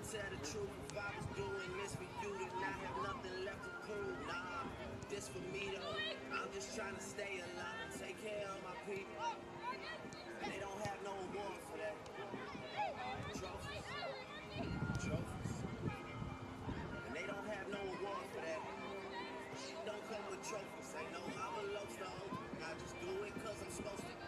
tell the truth, if I was doing this for you, then I have nothing left to prove. Nah, this for me though. I'm just trying to stay alive and take care of my people. And they don't have no award for that. Trophies. Trophies. And they don't have no award for that. Shit don't come with trophies. Say no, I'm a low stone. I just do it cause I'm supposed to.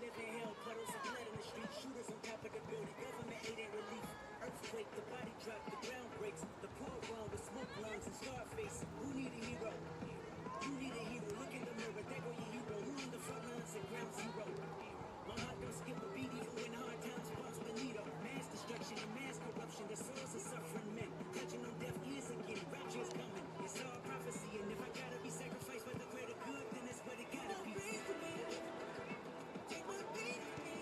live in hell, puddles of blood in the street, shooters on top of the building, government aid and relief. Earthquake, the body drop, the ground breaks, the poor wrong with smoke lungs and scar face. Who need a hero? You need a hero. Look in the mirror, there go your hero. Who on the front lines at ground zero? My heart don't skip a beat even when hard times bumps the needle. Mass destruction and mass corruption, the souls of suffering men. Touching on deaf ears again, rapture's coming. It's all prophecy, and if I gotta be sacrificed for the greater good, then that's what it gotta be. Take my beat for me,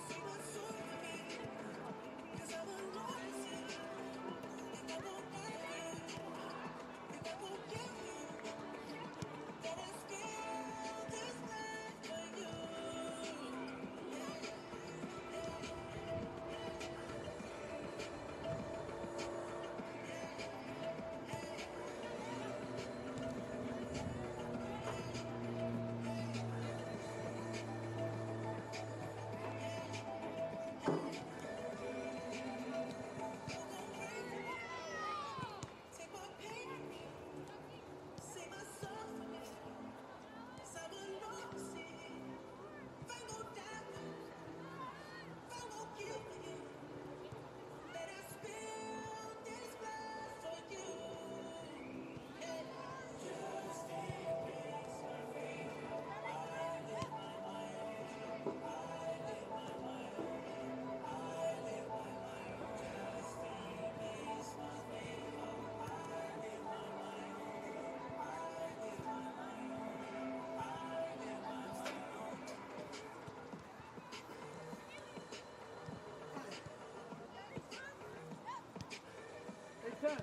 sing my soul for me, 'cause I'm a lost. If I won't give you, if I won't give you, then I spill this blood for you. Take my pain for me, sing my soul for me, 'cause I'm a lost. If I won't die for you, if I won't kill for you, then I spill this blood for you. Hey, Ken.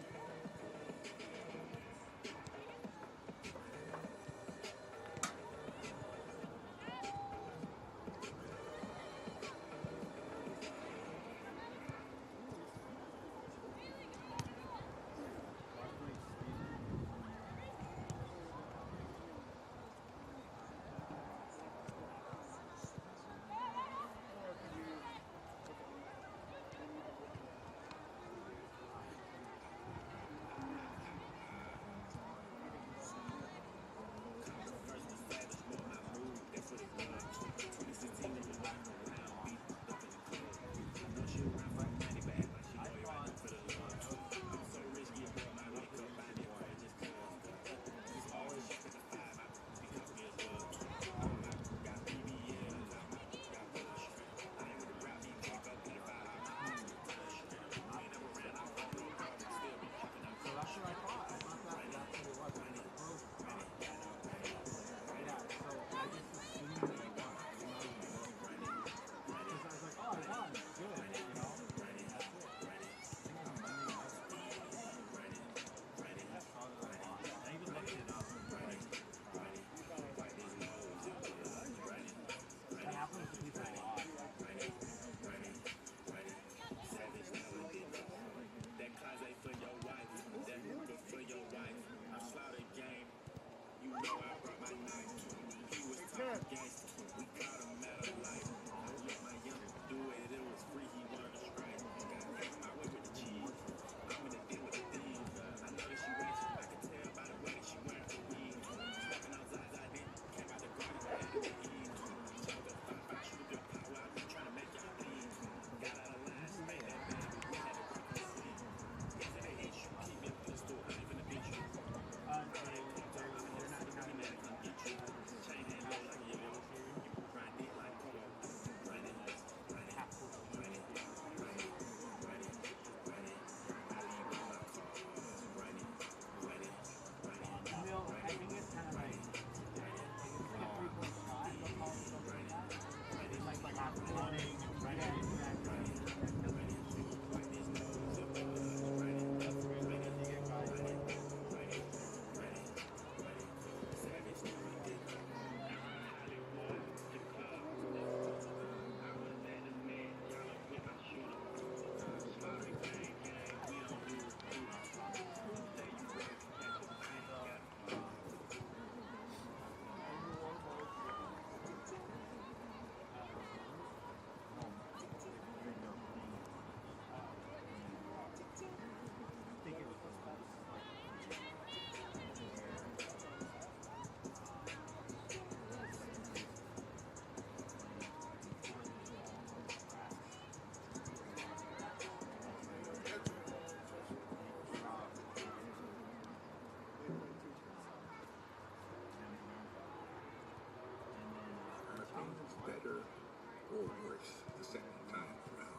or worse the second time around.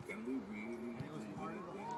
Can we really do anything more than this?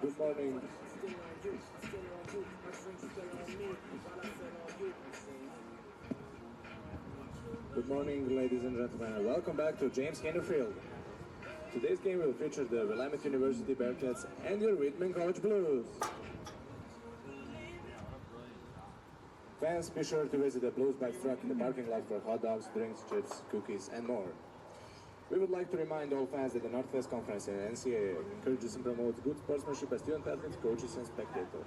Good morning. Good morning, ladies and gentlemen. Welcome back to James Gaynor Field. Today's game will feature the Willamette University Bearcats and your Whitman College Blues. Fans, be sure to visit the Blues Bike truck in the parking lot for hot dogs, drinks, chips, cookies, and more. We would like to remind all fans that the Northwest Conference and NCAA encourages and promotes good sportsmanship by student athletes, coaches, and spectators.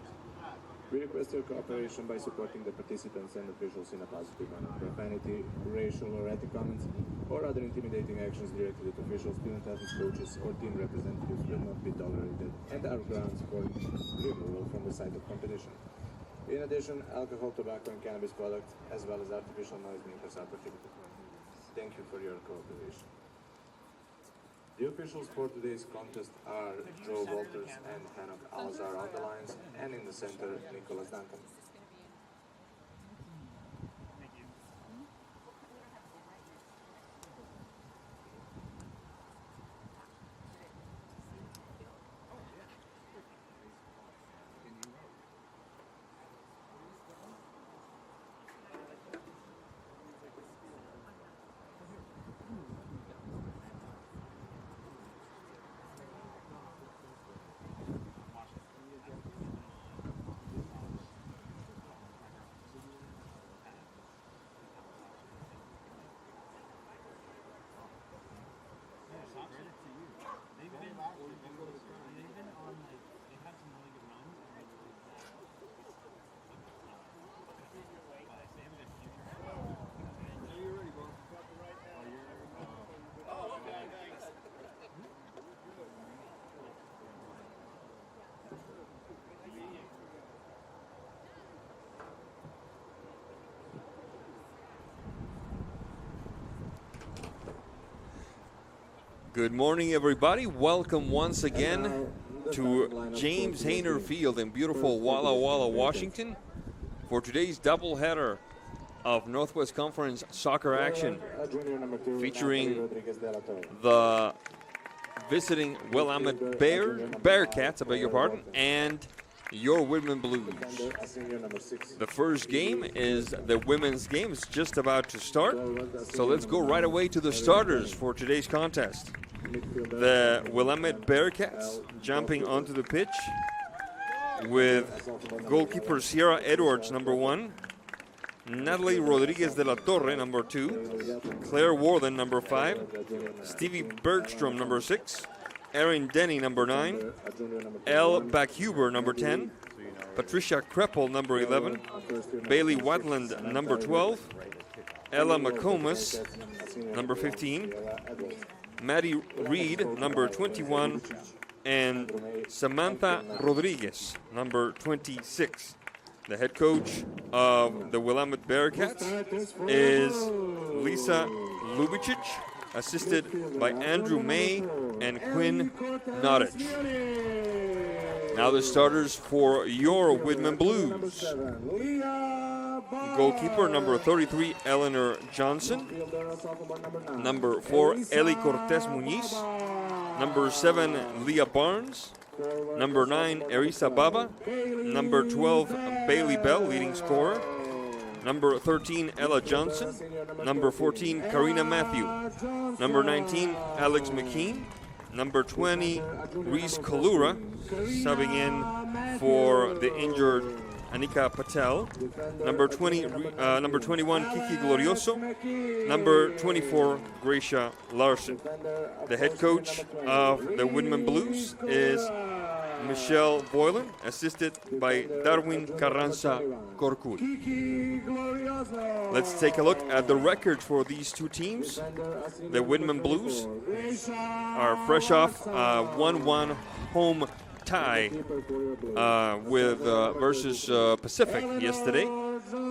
We request your cooperation by supporting the participants and officials in a positive manner. Profanity, racial or ethnic comments, or other intimidating actions directed at officials, student athletes, coaches, or team representatives will not be tolerated and are grounds for removal from the site of competition. In addition, alcohol, tobacco, and cannabis products, as well as artificial noise makers, are prohibited. Thank you for your cooperation. The officials for today's contest are Joe Walters and Hanok Alazar on the lines, and in the center, Nicholas Duncan. Good morning, everybody. Welcome once again to James Gaynor Field in beautiful Walla Walla, Washington, for today's doubleheader of Northwest Conference soccer action, featuring the visiting Willamette Bearcats, I beg your pardon, and your Whitman Blues. The first game is the women's game. It's just about to start. So let's go right away to the starters for today's contest. The Willamette Bearcats jumping onto the pitch with goalkeeper Sierra Edwards, number 1, Natalie Rodriguez de la Torre, number 2, Claire Warden, number 5, Stevie Bergstrom, number 6, Erin Denny, number 9, Elle Backhuber, number 10, Patricia Kreppel, number 11, Bailey Watland, number 12, Ella McComas, number 15, Maddie Reed, number 21, and Samantha Rodriguez, number 26. The head coach of the Willamette Bearcats is Lisa Lubicic, assisted by Andrew May and Quinn Nottage. Now the starters for your Whitman Blues. Goalkeeper number 33, Eleanor Johnson. Number 4, Eli Cortez Muñiz. Number 7, Leah Barnes. Number 9, Erisa Baba. Number 12, Bailey Bell, leading scorer. Number 13, Ella Johnson. Number 14, Karina Matthew. Number 19, Alex McKean. Number 20, Reese Kalura, subbing in for the injured Anika Patel. Number 21, Kiki Glorioso. Number 24, Gracia Larson. The head coach of the Whitman Blues is Michelle Boylan, assisted by Darwin Carranza Corcud. Let's take a look at the record for these two teams. The Whitman Blues are fresh off a 1-1 home tie with versus Pacific yesterday.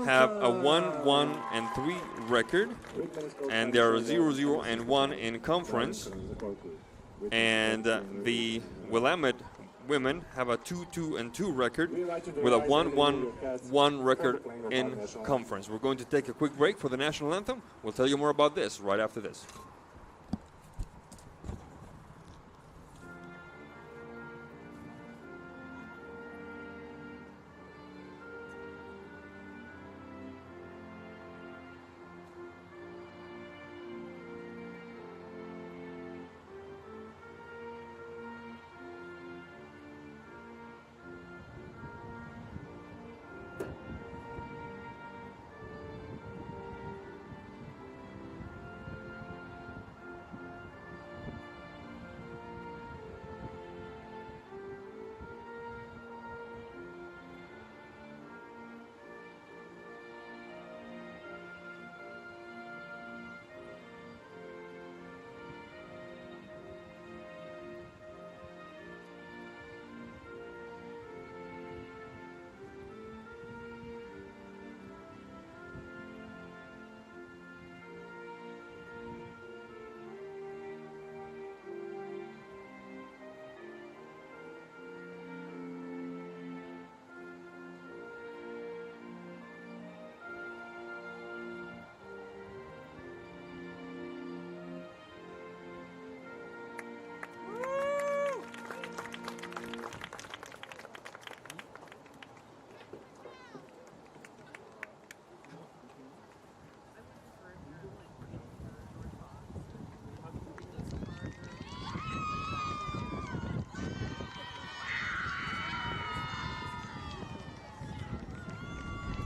Have a 1-1-3 record, and they are 0-0-1 in conference. And the Willamette women have a 2-2-2 record with a 1-1-1 record in conference. We're going to take a quick break for the national anthem. We'll tell you more about this right after this.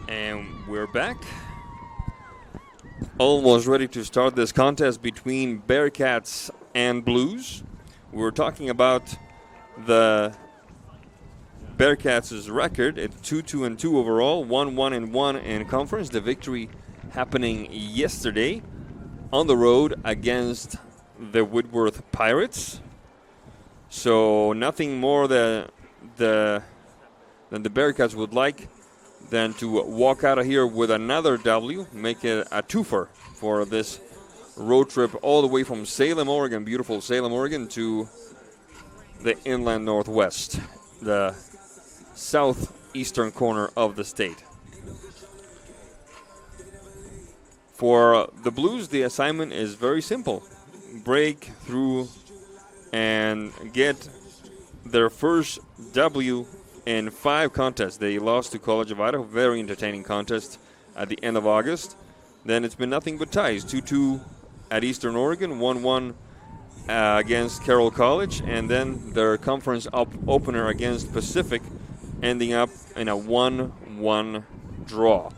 And we're back. Almost ready to start this contest between Bearcats and Blues. We were talking about the Bearcats' record. It's 2-2-2 overall, 1-1-1 in conference. The victory happening yesterday on the road against the Whitworth Pirates. So nothing more than the Bearcats would like than to walk out of here with another W, make it a twofer for this road trip all the way from Salem, Oregon, beautiful Salem, Oregon, to the inland Northwest, the southeastern corner of the state. For the Blues, the assignment is very simple. Break through and get their first W in 5 contests. They lost to College of Idaho, very entertaining contest at the end of August. Then it's been nothing but ties, 2-2 at Eastern Oregon, 1-1 against Carroll College, and then their conference opener against Pacific, ending up in a 1-1 draw.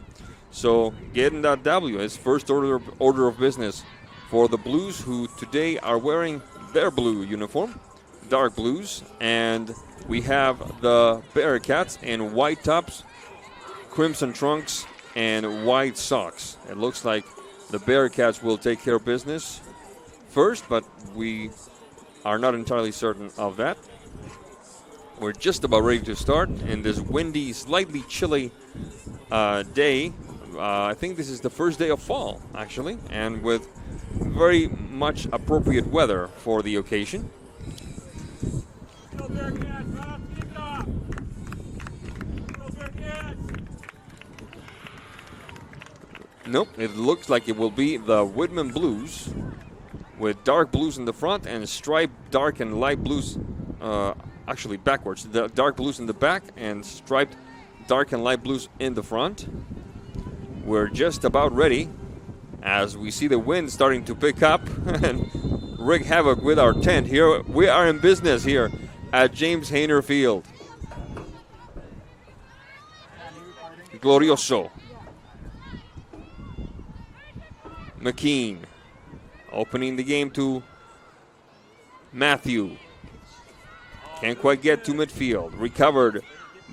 So getting that W is first order of business for the Blues, who today are wearing their blue uniform, dark blues, and we have the Bearcats in white tops, crimson trunks, and white socks. It looks like the Bearcats will take care of business first, but we are not entirely certain of that. We're just about ready to start in this windy, slightly chilly day. I think this is the first day of fall, actually, and with very much appropriate weather for the occasion. Nope, it looks like it will be the Whitman Blues with dark blues in the front and striped dark and light blues, actually backwards. The dark blues in the back and striped dark and light blues in the front. We're just about ready as we see the wind starting to pick up and wreak havoc with our tent. Here we are in business here at James Hayner Field. Glorioso. McKean opening the game to Matthew. Can't quite get to midfield. Recovered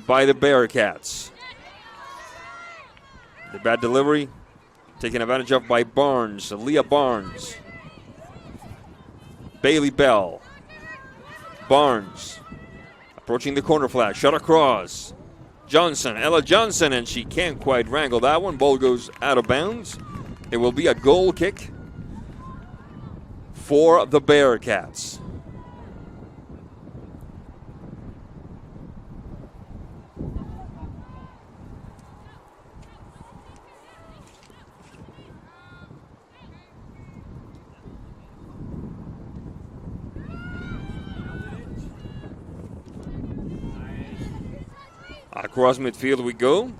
by the Bearcats. The bad delivery taken advantage of by Barnes, Leah Barnes. Bailey Bell. Barnes approaching the corner flag. Shot across. Johnson, Ella Johnson, and she can't quite wrangle that one. Ball goes out of bounds. It will be a goal kick for the Bearcats. Across midfield we go.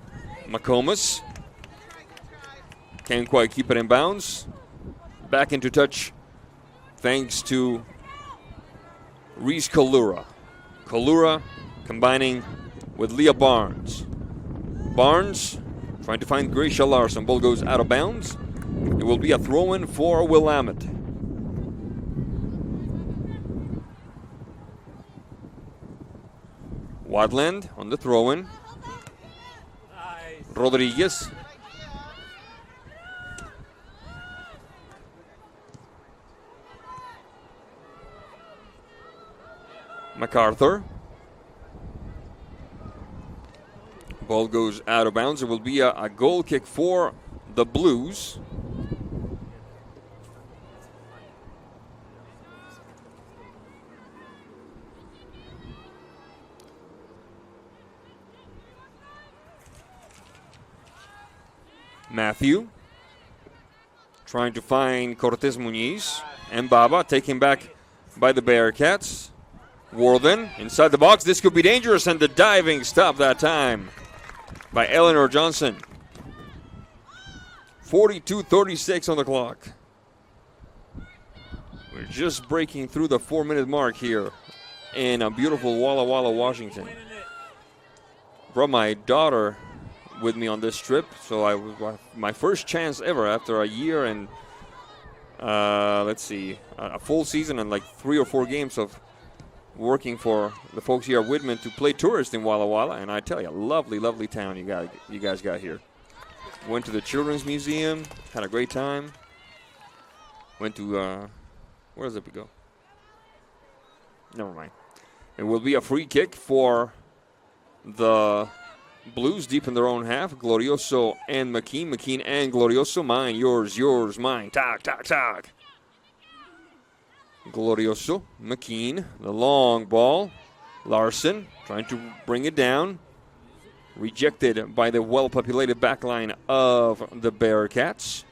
McComas can't quite keep it in bounds. Back into touch thanks to Reese Kalura. Kalura combining with Leah Barnes. Barnes trying to find Gracia Larson. Ball goes out of bounds. It will be a throw-in for Willamette. Wadland on the throw-in. Rodriguez. MacArthur. Ball goes out of bounds. It will be a goal kick for the Blues. Matthew trying to find Cortez Muñiz and Baba taken back by the Bearcats. Worthen inside the box. This could be dangerous, and the diving stop that time by Eleanor Johnson. 42:36 on the clock. We're just breaking through the 4-minute mark here in a beautiful Walla Walla, Washington. Brought my daughter with me on this trip, so I was my first chance ever after a year and a full season and like 3 or 4 games of working for the folks here at Whitman to play tourist in Walla Walla, and I tell you, lovely, lovely town you guys got here. Went to the Children's Museum, had a great time. Went to where did we go? Never mind. It will be a free kick for the Blues deep in their own half. Glorioso and McKean. McKean and Glorioso. Mine, yours, mine. Tag, tag, tag. Glorioso, McKean, the long ball. Larson trying to bring it down. Rejected by the well-populated backline of the Bearcats.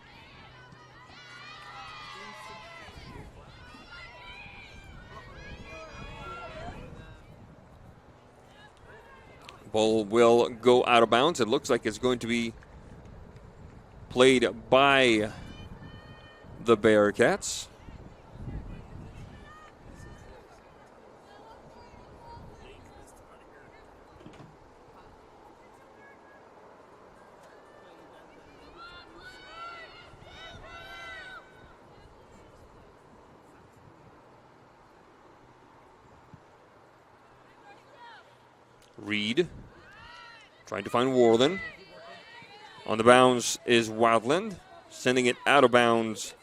Ball will go out of bounds. It looks like it's going to be played by the Bearcats. Reed trying to find Worthen. On the bounds is Wildland. Sending it out of bounds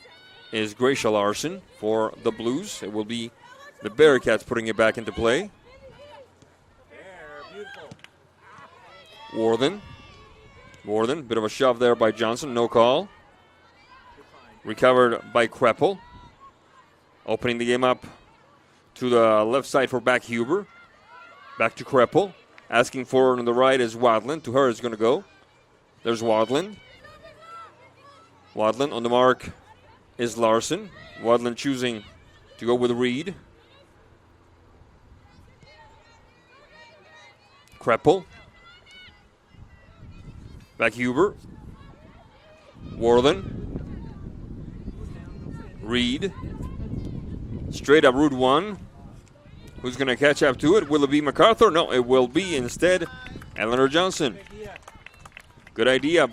is Gracia Larson for the Blues. It will be the Bearcats putting it back into play. Worthen, bit of a shove there by Johnson, no call. Recovered by Kreppel. Opening the game up to the left side for back Huber. Back to Kreppel. Asking for on the right is Wadland. To her is going to go. There's Wadland. Wadland on the mark is Larson. Wadland choosing to go with Reed. Kreppel. Back Huber. Warland. Reed. Straight up Route 1. Who's going to catch up to it? Will it be MacArthur? No, it will be instead Eleanor Johnson. Good idea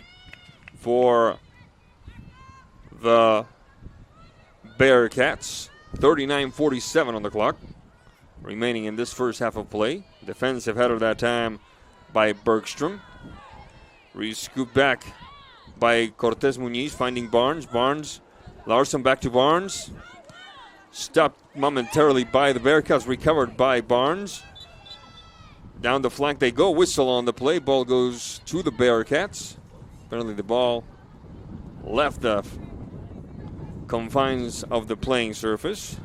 for the Bearcats. 39:47 on the clock remaining in this first half of play. Defensive header that time by Bergstrom. Re-scooped back by Cortez Muniz, finding Barnes. Barnes, Larson back to Barnes. Stopped momentarily by the Bearcats, recovered by Barnes. Down the flank they go, whistle on the play. Ball goes to the Bearcats. Apparently the ball left the confines of the playing surface.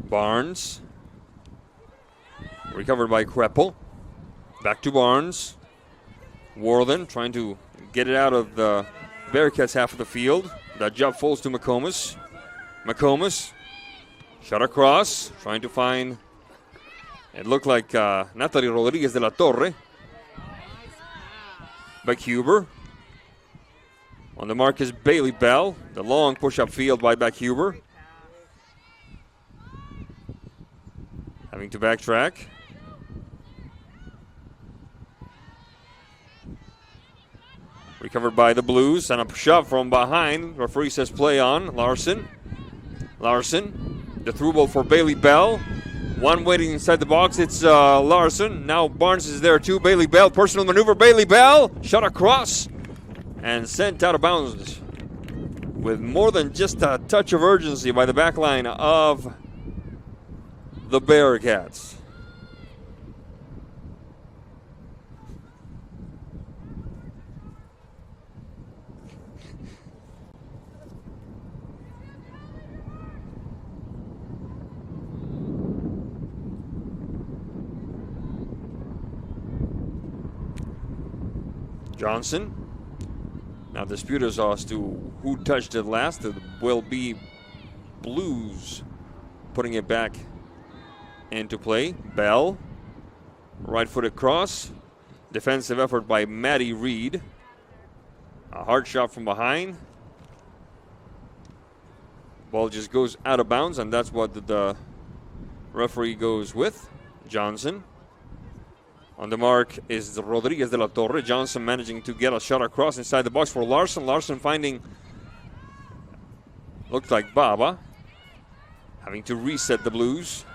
Barnes. Recovered by Kreppel. Back to Barnes. Warland trying to get it out of the Bearcats half of the field. That job falls to McComas. McComas. Shot across. Trying to find, it looked like Natalie Rodriguez de la Torre. Back Huber. On the mark is Bailey Bell. The long push-up field by Beck Huber. Having to backtrack. Recovered by the Blues. And a shove from behind. Referee says play on. Larson. Larson. The through ball for Bailey Bell. One waiting inside the box. It's Larson. Now Barnes is there too. Bailey Bell. Personal maneuver. Bailey Bell. Shot across. And sent out of bounds. With more than just a touch of urgency by the back line of the Bearcats. Johnson. Now disputers as to who touched it last. It will be Blues putting it back into play. Bell. Right-footed cross. Defensive effort by Maddie Reed. A hard shot from behind. Ball just goes out of bounds, and that's what the referee goes with. Johnson. On the mark is Rodriguez de la Torre. Johnson managing to get a shot across inside the box for Larson. Larson finding, looked like Baba. Having to reset the Blues.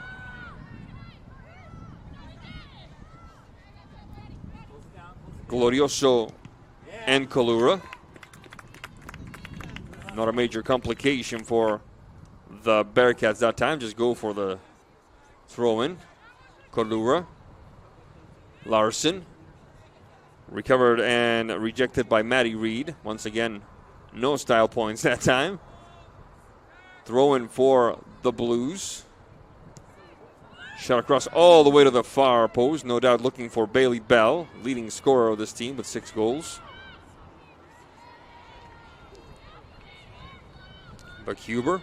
Glorioso and Kalura. Not a major complication for the Bearcats that time. Just go for the throw-in. Kalura. Larson. Recovered and rejected by Maddie Reed. Once again, no style points that time. Throw-in for the Blues. Shot across all the way to the far post. No doubt looking for Bailey Bell, leading scorer of this team with 6 goals. Buck Huber.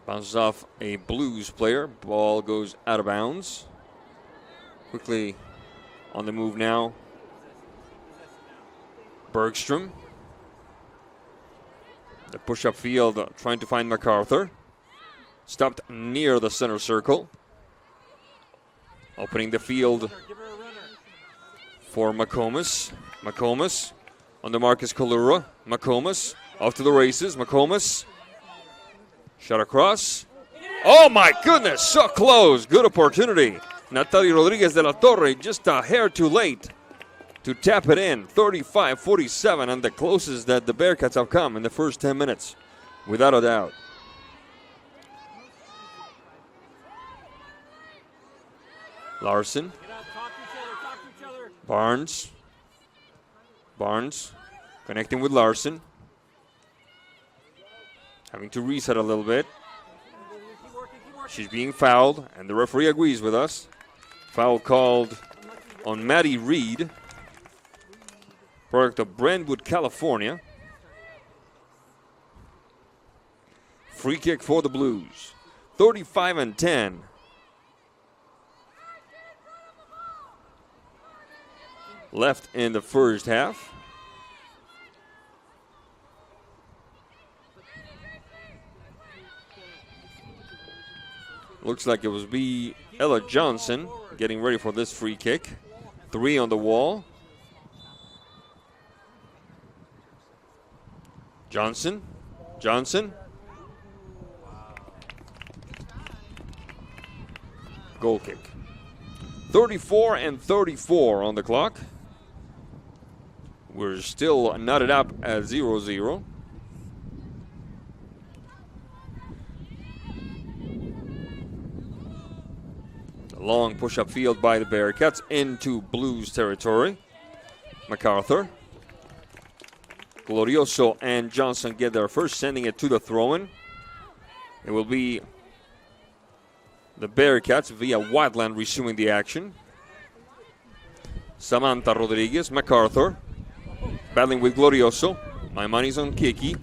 Bounces off a Blues player. Ball goes out of bounds. Quickly on the move now. Bergstrom. The push-up field trying to find MacArthur. Stopped near the center circle. Opening the field for McComas. McComas on the mark is Kalura. McComas off to the races. McComas. Shot across. Oh my goodness, so close. Good opportunity. Natalie Rodriguez de la Torre just a hair too late to tap it in. 35-47, and the closest that the Bearcats have come in the first 10 minutes, without a doubt. Larson. Barnes. Barnes connecting with Larson. Having to reset a little bit. She's being fouled, and the referee agrees with us. Foul called on Maddie Reed, product of Brentwood, California. Free kick for the Blues. 35-10. Left in the first half. Looks like it was Ella Johnson getting ready for this free kick. 3 on the wall. Johnson. Goal kick. 34-34 on the clock. We're still knotted up at 0-0. Long push-up field by the Bearcats into Blues territory. MacArthur. Glorioso and Johnson get there first, sending it to the throw-in. It will be the Bearcats via Whitland resuming the action. Samantha Rodriguez, MacArthur. Battling with Glorioso. My money's on Kiki.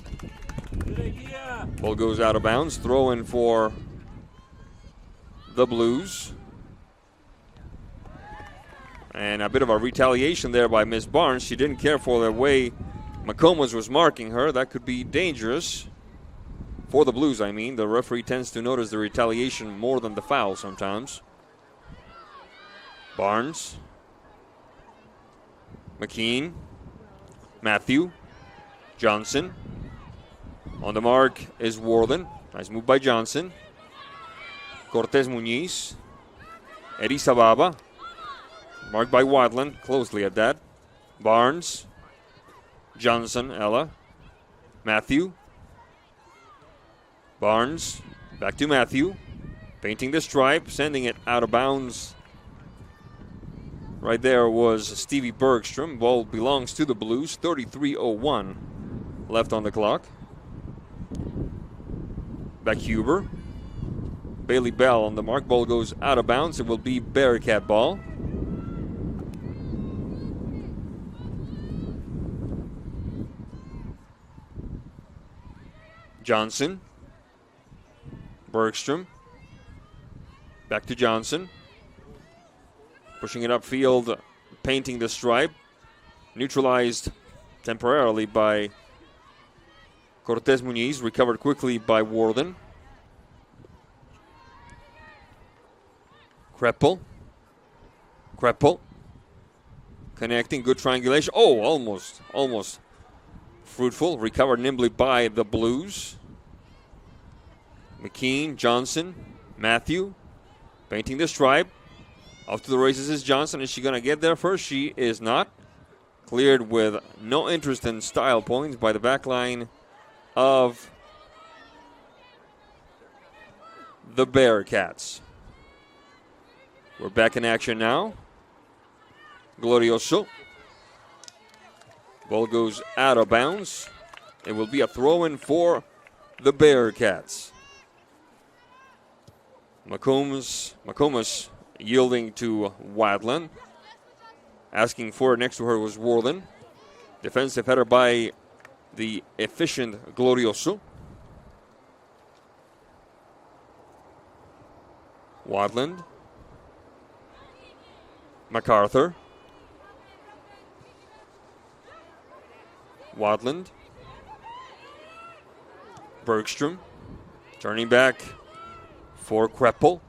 Ball goes out of bounds. Throw-in for the Blues. And a bit of a retaliation there by Miss Barnes. She didn't care for the way McComas was marking her. That could be dangerous for the Blues, I mean. The referee tends to notice the retaliation more than the foul sometimes. Barnes. McKean. Matthew. Johnson. On the mark is Worthen. Nice move by Johnson. Cortez Muñiz. Erizababa. Marked by Wadland, closely at that. Barnes. Johnson, Ella. Matthew. Barnes. Back to Matthew. Painting the stripe, sending it out of bounds. Right there was Stevie Bergstrom. Ball belongs to the Blues. 33:01 left on the clock. Back Huber. Bailey Bell on the mark. Ball goes out of bounds. It will be Bearcat ball. Johnson. Bergstrom. Back to Johnson. Pushing it upfield, painting the stripe. Neutralized temporarily by Cortez Muñiz. Recovered quickly by Worthen. Kreppel. Connecting, good triangulation. Oh, almost fruitful. Recovered nimbly by the Blues. McKean, Johnson, Matthew. Painting the stripe. Off to the races is Johnson. Is she going to get there first? She is not. Cleared with no interest in style points by the back line of the Bearcats. We're back in action now. Glorioso. Ball goes out of bounds. It will be a throw-in for the Bearcats. McComas yielding to Wadland. Asking for it next to her was Worthen. Defensive header by the efficient Glorioso. Wadland. MacArthur. Wadland. Bergstrom. Turning back for Kreppel.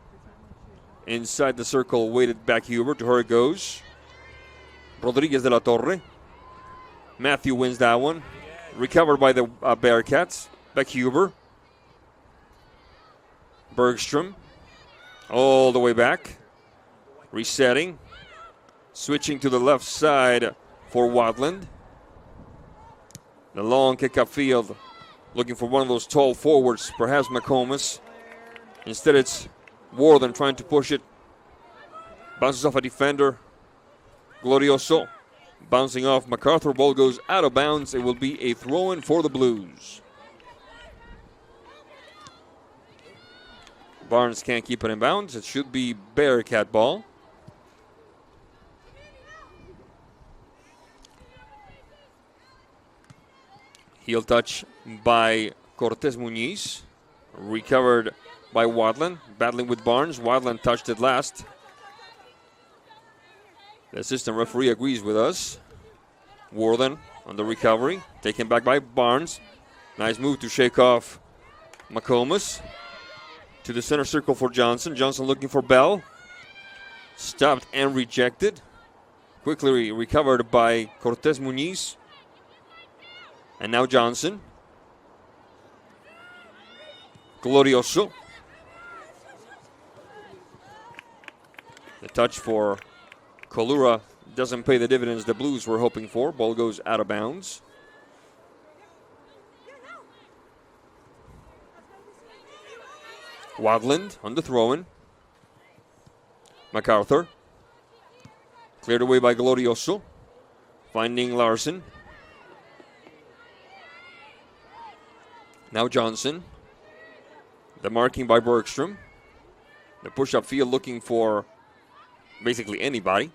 Inside the circle, weighted back Huber. To her it goes. Rodriguez de la Torre. Matthew wins that one. Recovered by the Bearcats. Back Huber. Bergstrom. All the way back. Resetting. Switching to the left side for Wadland. The long kick upfield. Looking for one of those tall forwards. Perhaps McComas. Instead it's Worthen trying to push it. Bounces off a defender. Glorioso. Bouncing off MacArthur. Ball goes out of bounds. It will be a throw-in for the Blues. Barnes can't keep it in bounds. It should be Bearcat ball. Heel touch by Cortez Muñiz. Recovered by Wadland. Battling with Barnes. Wadland touched it last. The assistant referee agrees with us. Warden on the recovery. Taken back by Barnes. Nice move to shake off McComas. To the center circle for Johnson. Johnson looking for Bell. Stopped and rejected. Quickly recovered by Cortez Muñiz. And now Johnson. Glorioso. The touch for Colura doesn't pay the dividends the Blues were hoping for. Ball goes out of bounds. Wadland on the throw-in. MacArthur. Cleared away by Glorioso. Finding Larson. Now Johnson. The marking by Bergstrom. The push-up field looking for basically anybody.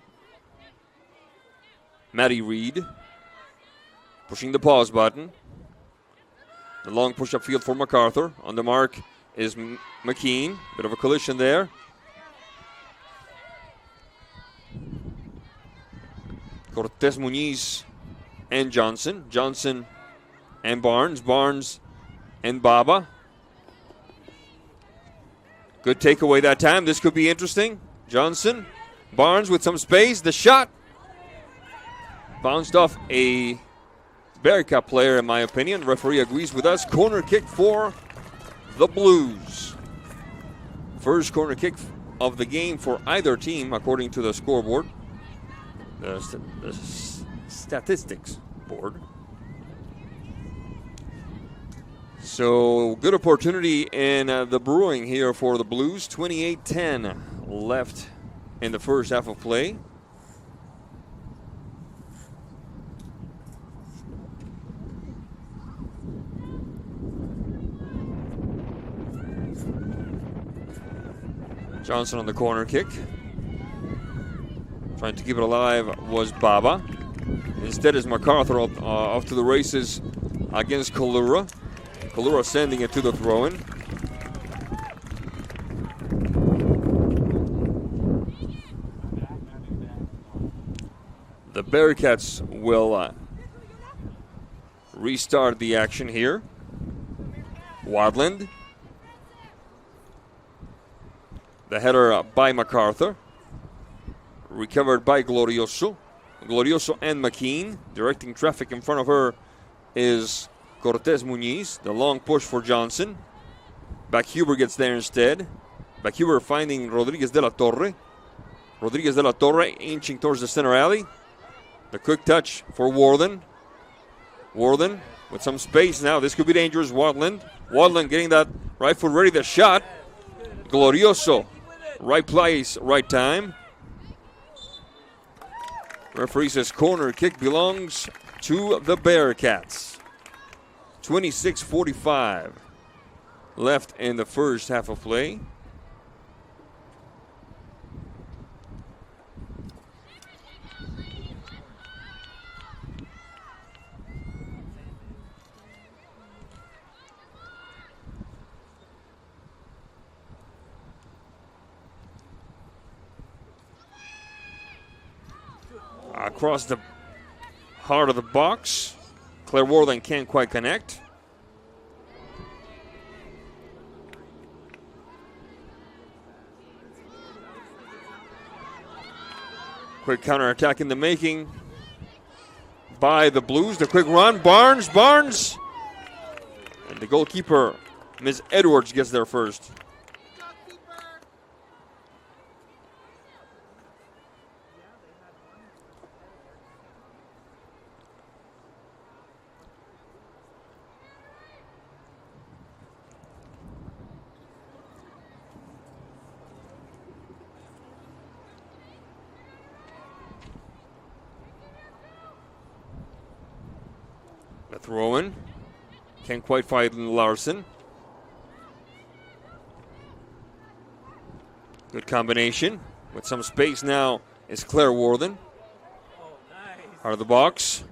Matty Reed. Pushing the pause button. The long push-up field for MacArthur. On the mark is McKean. Bit of a collision there. Cortez Muñiz and Johnson. Johnson and Barnes. Barnes and Baba. Good takeaway that time. This could be interesting. Johnson. Barnes with some space. The shot bounced off a Bearcat player, in my opinion. Referee agrees with us. Corner kick for the Blues. First corner kick of the game for either team, according to the scoreboard. The statistics board. So, good opportunity in the brewing here for the Blues. 28-10 left in the first half of play. Johnson on the corner kick. Trying to keep it alive was Baba. Instead is MacArthur off to the races against Kalura. Kalura sending it to the throw-in. The Bearcats will restart the action here. Wadland. The header by MacArthur. Recovered by Glorioso. Glorioso and McKean. Directing traffic in front of her is Cortez Muñiz. The long push for Johnson. Backhuber gets there instead. Backhuber finding Rodriguez de la Torre. Rodriguez de la Torre inching towards the center alley. The quick touch for Warden. Warden with some space now. This could be dangerous. Wadland. Wadland getting that right foot ready. The shot. Glorioso. Right place, right time. Referee says corner kick belongs to the Bearcats. 26:45 left in the first half of play. Across the heart of the box. Claire Warland can't quite connect. Quick counterattack in the making by the Blues. The quick run. Barnes. And the goalkeeper, Ms. Edwards, gets there first. The throw-in. Can't quite find Larson. Good combination. With some space now is Claire Warden. Out of the box.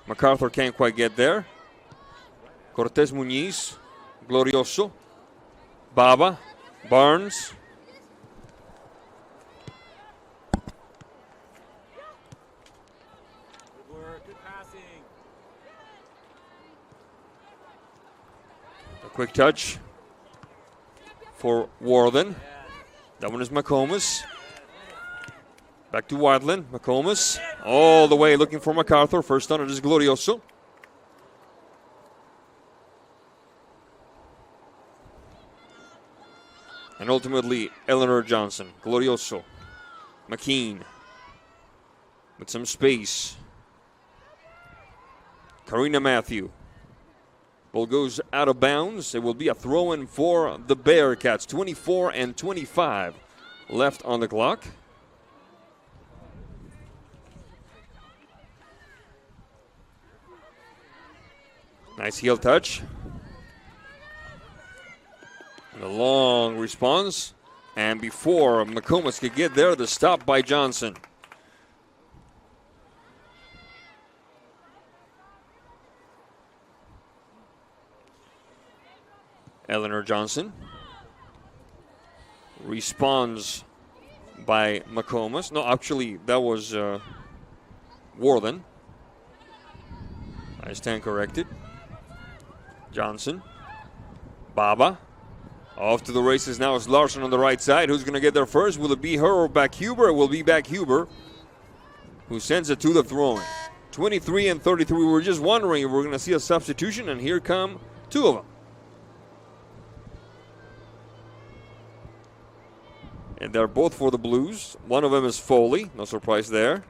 MacArthur can't quite get there. Cortez Muñiz, Glorioso, Baba, Barnes. A quick touch for Warden. That one is McComas. Back to Whitman. McComas all the way looking for MacArthur. First on it is Glorioso. And ultimately, Eleanor Johnson. Glorioso. McKean. With some space. Karina Matthew. Ball goes out of bounds. It will be a throw-in for the Bearcats. 24-25 left on the clock. Nice heel touch. And a long response. And before McComas could get there, the stop by Johnson. Eleanor Johnson responds by McComas. No, actually, that was Warden. I stand corrected. Johnson. Baba. Off to the races now is Larson on the right side. Who's going to get there first? Will it be her or Backhuber? It will be Backhuber, who sends it to the throw-in. 23-33. We were just wondering if we're going to see a substitution, and here come two of them. And they're both for the Blues. One of them is Foley. No surprise there.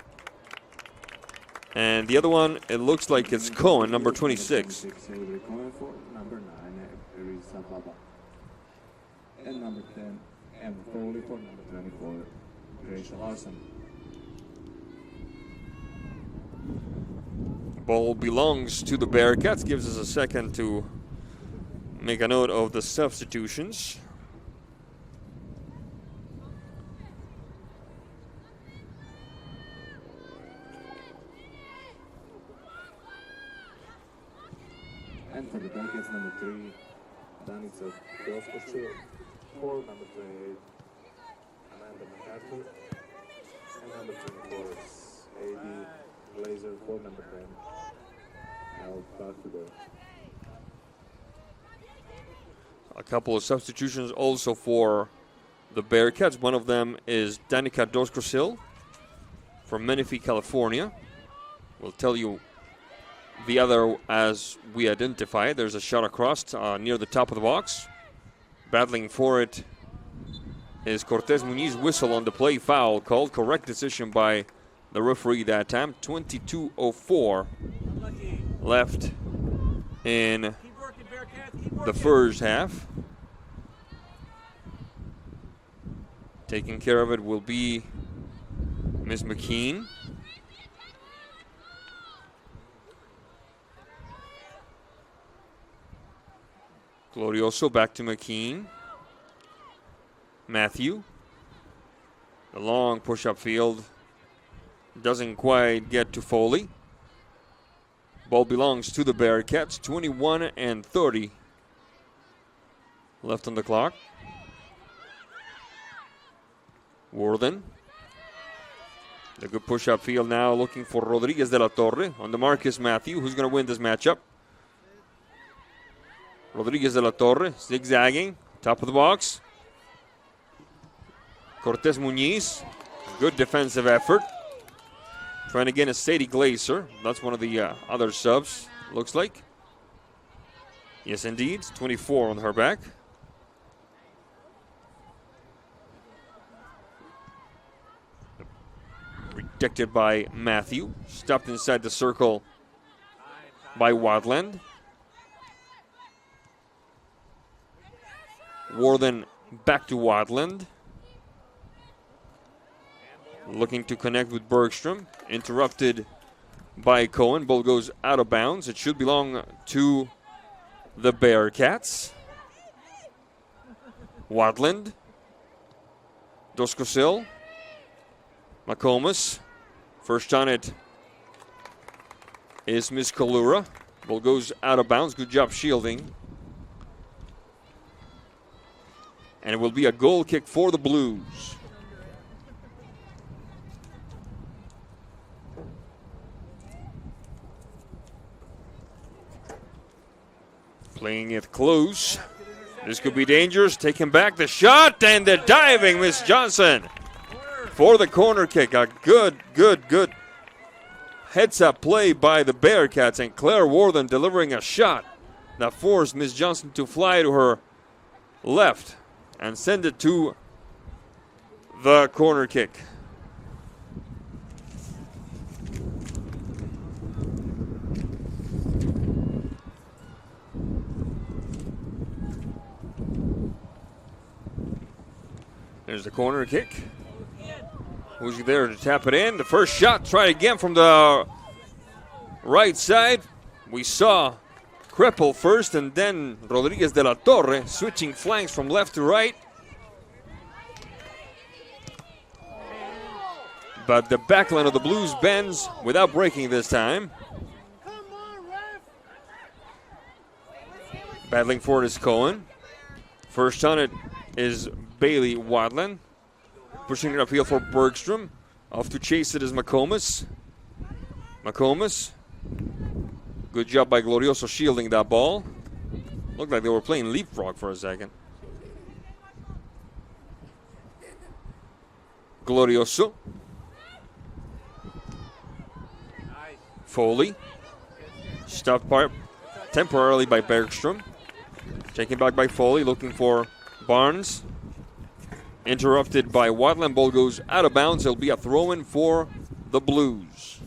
And the other one, it looks like it's Cohen, number 26. Number 9, and number 10, and Foley for number 24, Rachel Larson. Ball belongs to the Bearcats. Gives us a second to make a note of the substitutions. And for the Bearcats, number 3, Danica Doskoshil. 4, number 28, Amanda MacArthur. And number 24 is A.D. Glazer. 4, number 10, Al Bakudo. A couple of substitutions also for the Bearcats. One of them is Danica Doskoshil from Menifee, California. We'll tell you the other as we identify it. There's a shot across near the top of the box. Battling for it is Cortez Muñiz. Whistle on the play, foul called. Correct decision by the referee that time. 22:04 left in the first half. Taking care of it will be Miss McKean. Glorioso back to McKean. Matthew. The long push-up field doesn't quite get to Foley. Ball belongs to the Bearcats. 21-30 left on the clock. Warden. The good push-up field now looking for Rodriguez de la Torre. On the mark is Matthew. Who's going to win this matchup? Rodriguez de la Torre, zigzagging, top of the box. Cortez Muñiz, good defensive effort. Trying to get a Sadie Glazer. That's one of the other subs, looks like. Yes, indeed, 24 on her back. Rejected by Matthew. Stopped inside the circle by Wadland. Warden back to Wadland. Looking to connect with Bergstrom. Interrupted by Cohen. Ball goes out of bounds. It should belong to the Bearcats. Wadland. Doskosil. McComas. First on it is Miss Kalura. Ball goes out of bounds. Good job shielding. And it will be a goal kick for the Blues. Playing it close. This could be dangerous. Taking back the shot and the diving, Miss Johnson, for the corner kick. A good heads-up play by the Bearcats, and Claire Warden delivering a shot that forced Miss Johnson to fly to her left and send it to the corner kick. There's the corner kick. Who's there to tap it in? The first shot, tried again from the right side. We saw Kreppel first and then Rodriguez de la Torre switching flanks from left to right. But the backline of the Blues bends without breaking this time. Battling for it is Cohen. First on it is Bailey Wadland. Pushing it upfield for Bergstrom. Off to chase it is McComas. McComas. Good job by Glorioso shielding that ball. Looked like they were playing leapfrog for a second. Glorioso. Foley. Stopped temporarily by Bergstrom. Taken back by Foley, looking for Barnes. Interrupted by Wadland. Ball goes out of bounds. It'll be a throw-in for the Blues.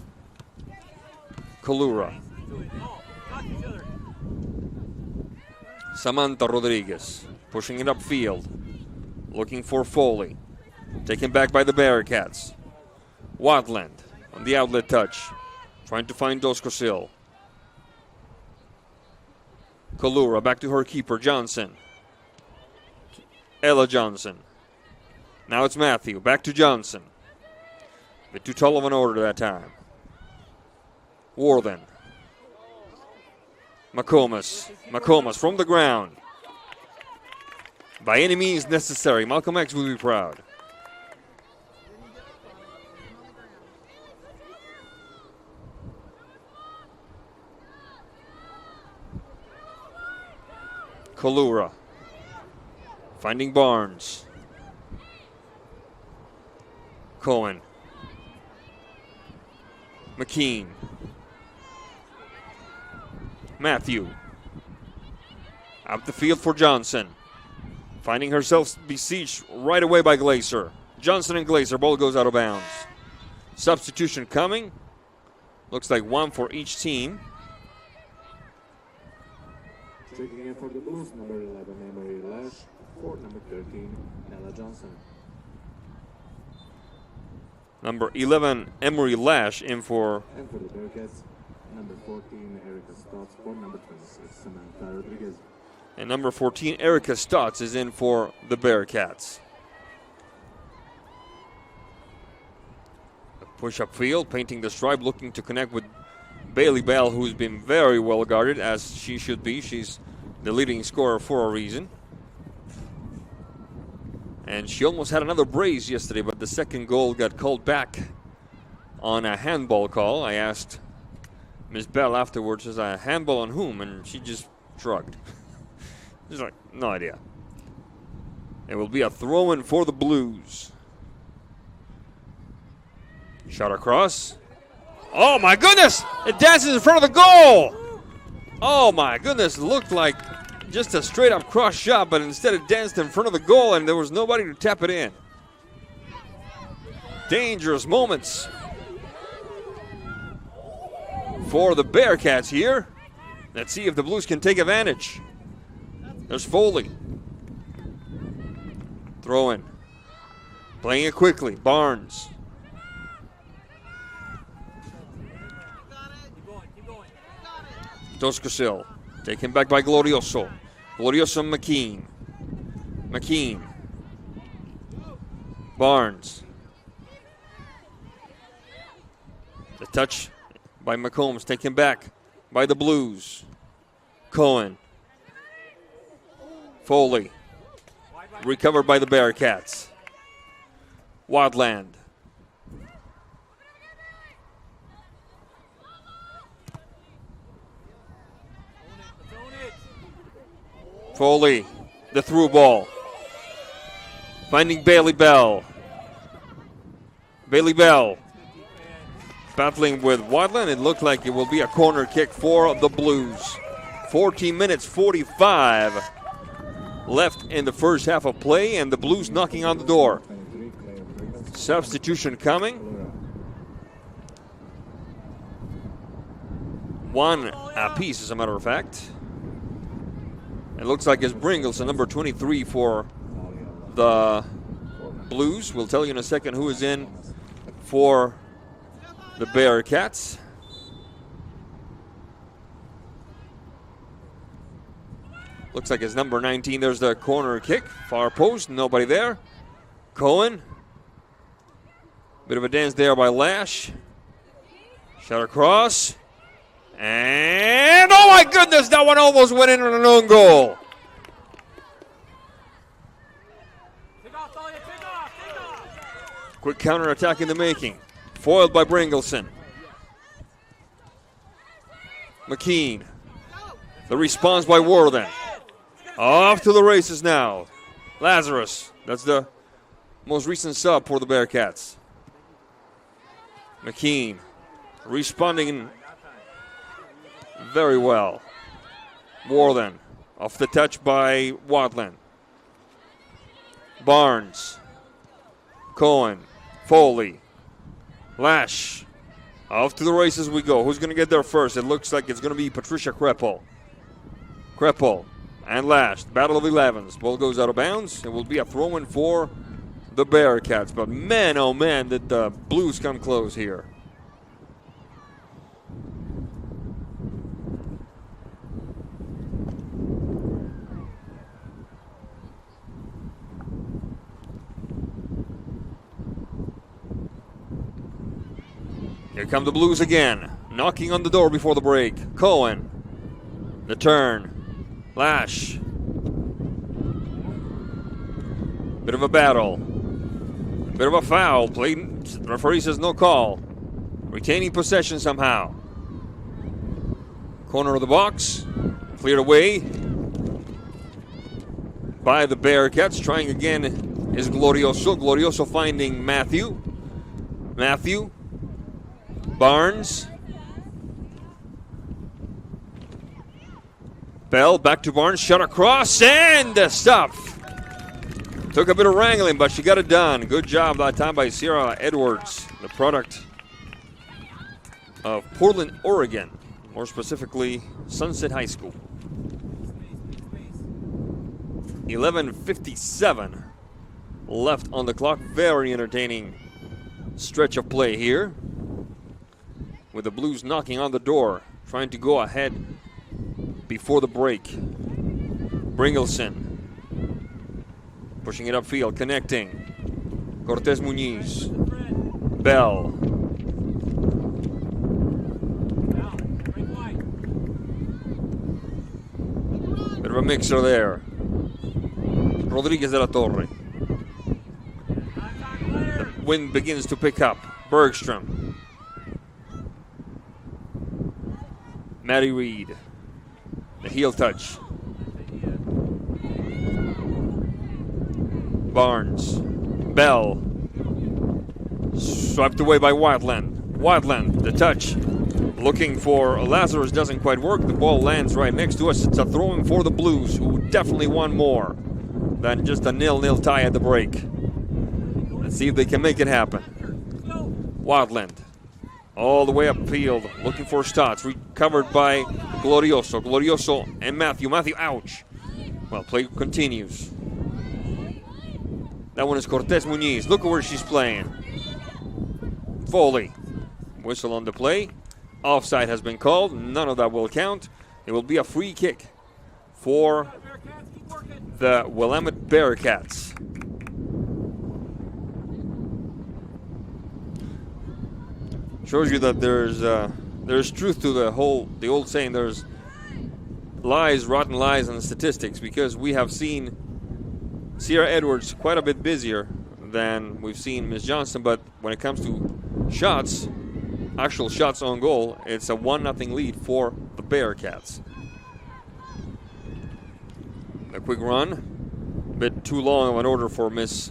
Kalura. Samantha Rodriguez pushing it upfield. Looking for Foley. Taken back by the Bearcats. Wadland on the outlet touch. Trying to find Doskosil. Kalura back to her keeper, Johnson. Ella Johnson. Now it's Matthew. Back to Johnson. A bit too tall of an order that time. Warden. McComas. McComas from the ground. By any means necessary. Malcolm X will be proud. Kalura. Finding Barnes. Cohen. McKean. Matthew. Up the field for Johnson. Finding herself besieged right away by Glazer. Johnson and Glazer. Ball goes out of bounds. Substitution coming. Looks like one for each team. Checking in for the Blues, number 11, Emery Lash. For number 13, Ella Johnson. Number 11, Emery Lash in for... And for the Bearcats, number 14, Erica Stotts. For number 26, Samantha Rodriguez. And number 14, Erica Stotts is in for the Bearcats. Push up field, painting the stripe, looking to connect with Bailey Bell, who's been very well guarded, as she should be. She's the leading scorer for a reason. And she almost had another brace yesterday, but the second goal got called back on a handball call. I asked Ms. Bell afterwards, is a handball on whom? And she just shrugged. She's like, no idea. It will be a throw-in for the Blues. Shot across. Oh, my goodness! It dances in front of the goal! Oh, my goodness. It looked like just a straight-up cross shot, but instead it danced in front of the goal, and there was nobody to tap it in. Dangerous moments for the Bearcats here. Let's see if the Blues can take advantage. There's Foley. Throw in. Playing it quickly. Barnes. Doskosil. Taken back by Glorioso. Glorioso and McKean. McKean. Barnes. The touch by McCombs. Taken back by the Blues. Cohen. Foley. Recovered by the Bearcats. Wadland. Foley, the through ball. Finding Bailey Bell. Bailey Bell battling with Wadland. It looked like it will be a corner kick for the Blues. 14 minutes, 45 left in the first half of play, and the Blues knocking on the door. Substitution coming. One apiece, as a matter of fact. It looks like it's Bringleson, number 23 for the Blues. We'll tell you in a second who is in for the Bearcats. Looks like it's number 19. There's the corner kick. Far post, nobody there. Cohen. Bit of a dance there by Lash. Shot across. And, oh my goodness, that one almost went in on an own goal. Quick counter-attack in the making. Foiled by Bringleson. McKean. The response by Worthen. Off to the races now. Lazarus. That's the most recent sub for the Bearcats. McKean responding very well. Worthen off the touch by Wadland. Barnes. Cohen. Foley. Lash. Off to the races we go. Who's going to get there first? It looks like it's going to be Patricia Kreppel. Kreppel and Lash. Battle of 11s. Ball goes out of bounds. It will be a throw-in for the Bearcats. But man, oh man, did the Blues come close here. Here come the Blues again, knocking on the door before the break. Cohen, the turn, Lash. Bit of a battle, bit of a foul. Played. The referee says no call. Retaining possession somehow. Corner of the box, cleared away by the Bearcats. Trying again is Glorioso. Glorioso finding Matthew. Matthew. Barnes. Bell back to Barnes. Shot across and stop. Took a bit of wrangling, but she got it done. Good job that time by Sierra Edwards, the product of Portland, Oregon. More specifically, Sunset High School. 11:57 left on the clock. Very entertaining stretch of play here, with the Blues knocking on the door, trying to go ahead before the break. Bringleson pushing it upfield, connecting. Cortez Muñiz. Bell. Bit of a mixer there. Rodriguez de la Torre. The wind begins to pick up. Bergstrom. Maddie Reed, the heel touch. Barnes, Bell, swept away by Wadland. Wadland, the touch, looking for Lazarus, doesn't quite work. The ball lands right next to us. It's a throw-in for the Blues, who definitely want more than just a 0-0 tie at the break. Let's see if they can make it happen. Wadland. All the way upfield, looking for Stotts. Recovered by Glorioso. Glorioso and Matthew. Matthew, ouch. Well, play continues. That one is Cortez Muñiz. Look at where she's playing. Foley. Whistle on the play. Offside has been called. None of that will count. It will be a free kick for the Willamette Bearcats. Shows you that there's there's truth to the old saying. There's lies, rotten lies, and statistics, because we have seen Sierra Edwards quite a bit busier than we've seen Miss Johnston. But when it comes to shots, actual shots on goal, it's a 1-0 lead for the Bearcats. A quick run, a bit too long of an order for Miss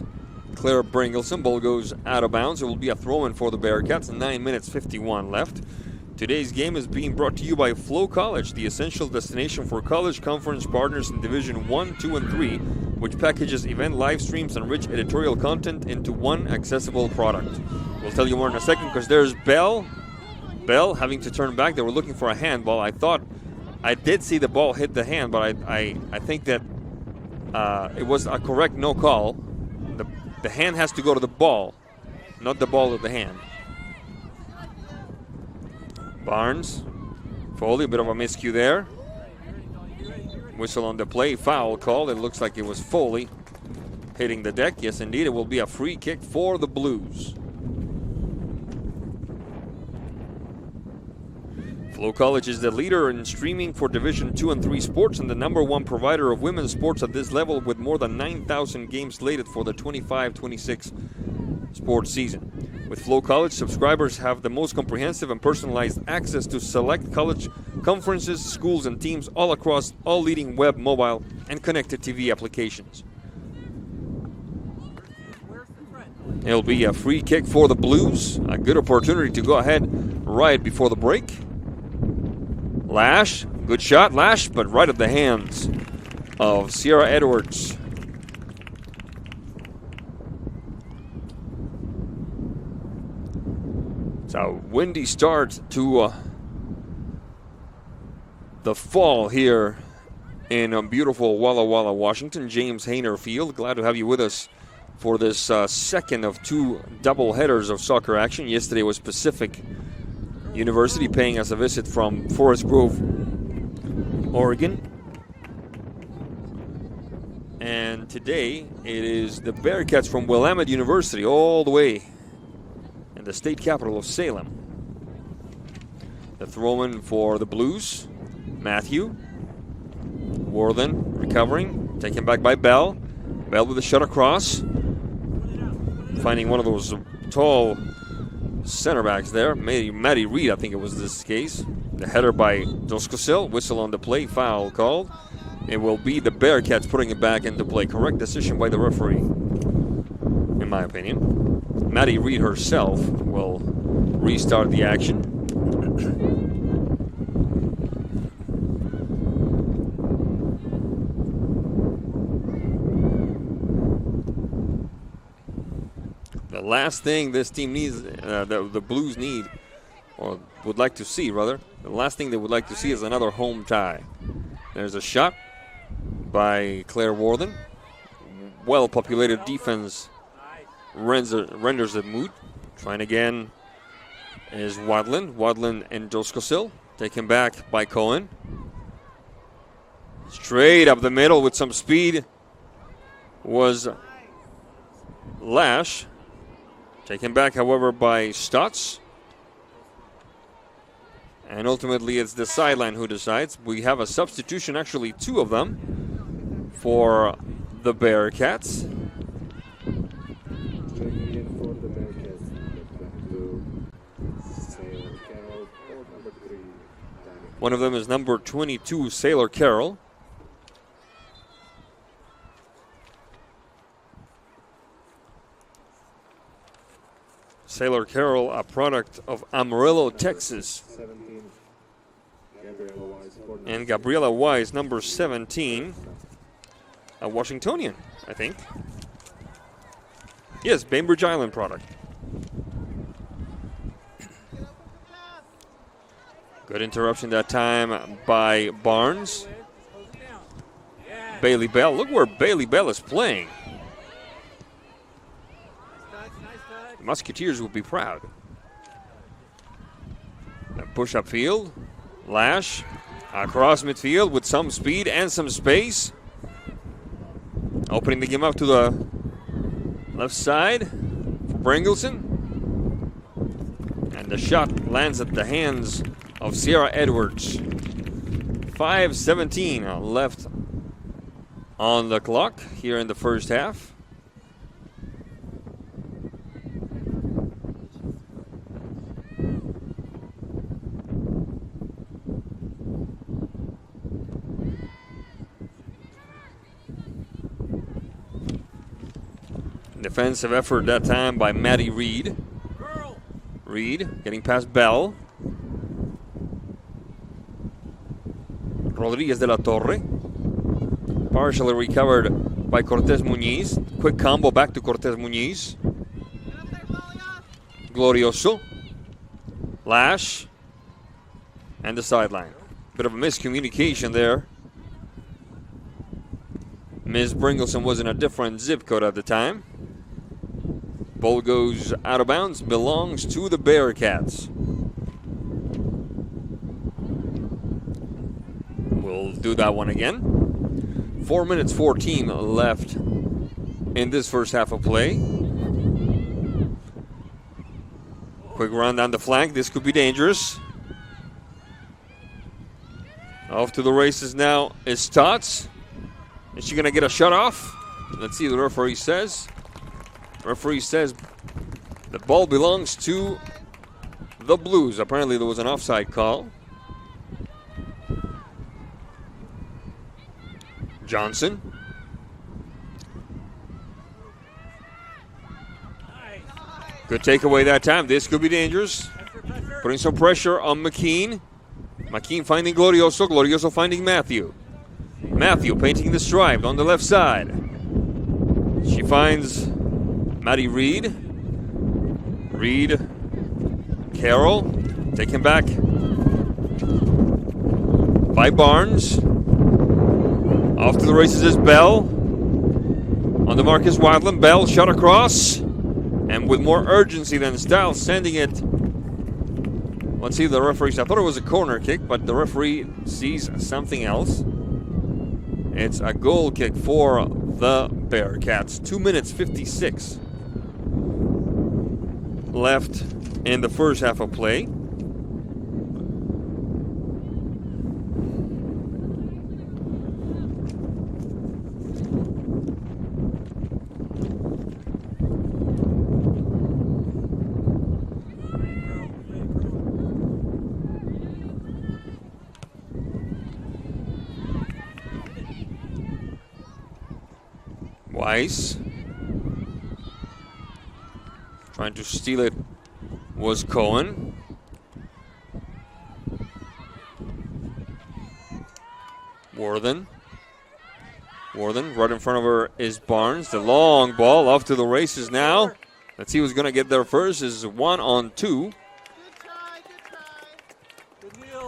Claire Bringleson. Ball goes out of bounds. It will be a throw-in for the Bearcats. 9 minutes 51 left. Today's game is being brought to you by Flow College, the essential destination for college conference partners in Division 1, 2, and 3, which packages event live streams and rich editorial content into one accessible product. We'll tell you more in a second, because there's Bell having to turn back. They were looking for a handball. I did see the ball hit the hand, but I think that it was a correct no call. The hand has to go to the ball, not the ball to the hand. Barnes, Foley, a bit of a miscue there. Whistle on the play, foul called. It looks like it was Foley hitting the deck. Yes, indeed, it will be a free kick for the Blues. Flow College is the leader in streaming for Division 2 and 3 sports and the #1 provider of women's sports at this level, with more than 9,000 games slated for the 25-26 sports season. With Flow College, subscribers have the most comprehensive and personalized access to select college conferences, schools, and teams all across all leading web, mobile, and connected TV applications. It'll be a free kick for the Blues. A good opportunity to go ahead right before the break. Lash, good shot, Lash, but right at the hands of Sierra Edwards. It's a windy start to the fall here in beautiful Walla Walla, Washington. James Hayner Field, glad to have you with us for this second of 2 double headers of soccer action. Yesterday was Pacific University paying us a visit from Forest Grove, Oregon. And today it is the Bearcats from Willamette University, all the way in the state capital of Salem. The throw-in for the Blues, Matthew. Worthen recovering, taken back by Bell. Bell with a shot across. Finding one of those tall center backs there. Maddie Reed, I think it was this case. The header by Doskosil. Whistle on the play. Foul called. It will be the Bearcats putting it back into play. Correct decision by the referee, in my opinion. Maddie Reed herself will restart the action. The last thing this team needs, the Blues need, or would like to see, rather, the last thing they would like to see is another home tie. There's a shot by Claire Worthen. Well-populated defense renders it moot. Trying again is Wadlin and Doskosil. Taken back by Cohen. Straight up the middle with some speed was Lash. Taken back, however, by Stotts. And ultimately, it's the sideline who decides. We have a substitution, actually 2 of them, for the Bearcats. One of them is number 22, Sailor Carroll. Sailor Carroll, a product of Amarillo, Texas. And Gabriela Wise, number 17, a Washingtonian, I think. Yes, Bainbridge Island product. Good interruption that time by Barnes. Bailey Bell. Look where Bailey Bell is playing. The Musketeers will be proud. Push up field. Lash across midfield with some speed and some space. Opening the game up to the left side for Bringleson. And the shot lands at the hands of Sierra Edwards. 5:17 left on the clock here in the first half. Defensive effort that time by Maddie Reed. Reed getting past Bell. Rodriguez de la Torre. Partially recovered by Cortez Muñiz. Quick combo back to Cortez Muñiz. Glorioso. Lash. And the sideline. Bit of a miscommunication there. Ms. Bringleson was in a different zip code at the time. Ball goes out of bounds, belongs to the Bearcats. We'll do that one again. 4 minutes 14 left in this first half of play. Quick run down the flank. This could be dangerous. Off to the races now is Stotts. Is she going to get a shut off? Let's see what the referee says. Referee says the ball belongs to the Blues. Apparently there was an offside call. Johnson. Good takeaway that time. This could be dangerous. Putting some pressure on McKean. McKean finding Glorioso. Glorioso finding Matthew. Matthew painting the stripe on the left side. She finds Maddie Reed. Reed. Carroll. Taken back by Barnes. Off to the races is Bell. On the mark is Whitman. Bell shot across. And with more urgency than style, sending it. Let's see the referee. I thought it was a corner kick, but the referee sees something else. It's a goal kick for the Bearcats. 2 minutes 56 left in the first half of play. Weiss. Trying to steal it was Cohen. Worthen right in front of her is Barnes. The long ball off to the races now. Let's see who's going to get there first. This is 1-on-2.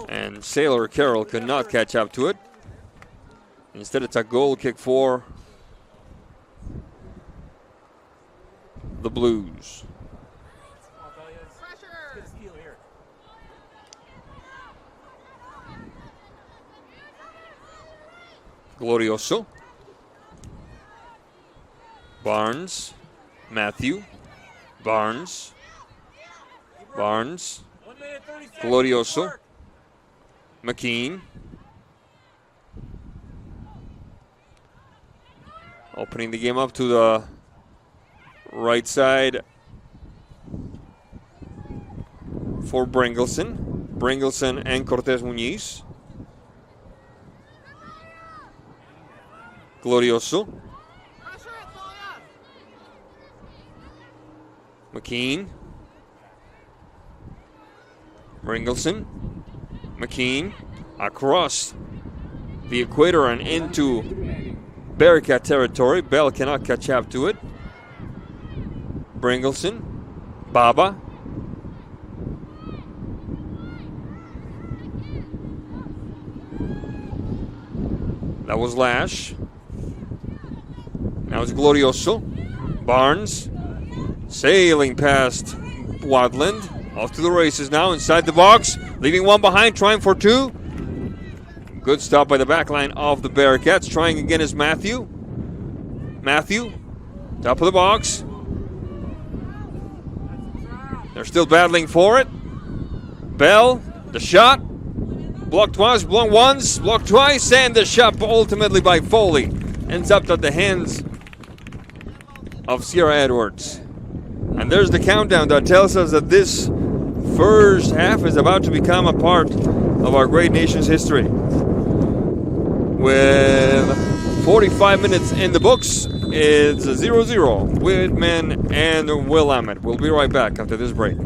And Sailor Carroll could not catch up to it. Instead, it's a goal kick for the Blues. Glorioso. Barnes. Matthew. Barnes. Glorioso. McKean. Opening the game up to the right side for Bringleson and Cortez Muñiz. Glorioso. McKean. Bringleson. McKean across the equator and into Bearcat territory. Bell cannot catch up to it. Bringleson. Baba. That was Lash. Now it's Glorioso. Barnes. Sailing past Wadland. Off to the races now inside the box. Leaving one behind, trying for two. Good stop by the back line of the Bearcats. Trying again is Matthew. Matthew. Top of the box. They're still battling for it. Bell. The shot. Blocked once, blocked twice, and the shot ultimately by Foley ends up at the hands of Sierra Edwards. And there's the countdown that tells us that this first half is about to become a part of our great nation's history. With 45 minutes in the books, it's 0-0, Whitman and Willamette. We'll be right back after this break.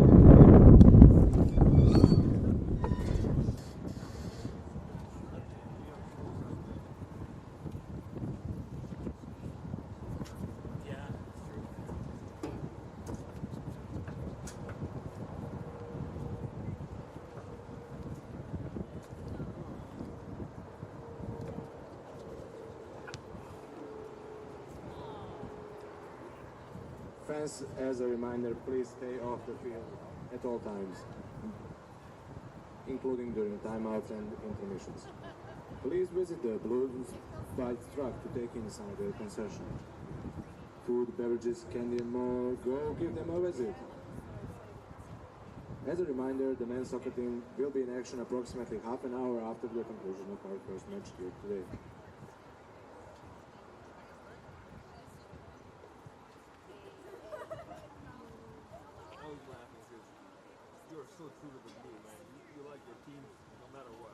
Fans, as a reminder, please stay off the field at all times, including during timeouts and intermissions. Please visit the Blues Bike truck to take inside the concession. Food, beverages, candy and more, go give them a visit. As a reminder, the men's soccer team will be in action approximately half an hour after the conclusion of our first match here today. You're so true to the blue, man. You like your team no matter what.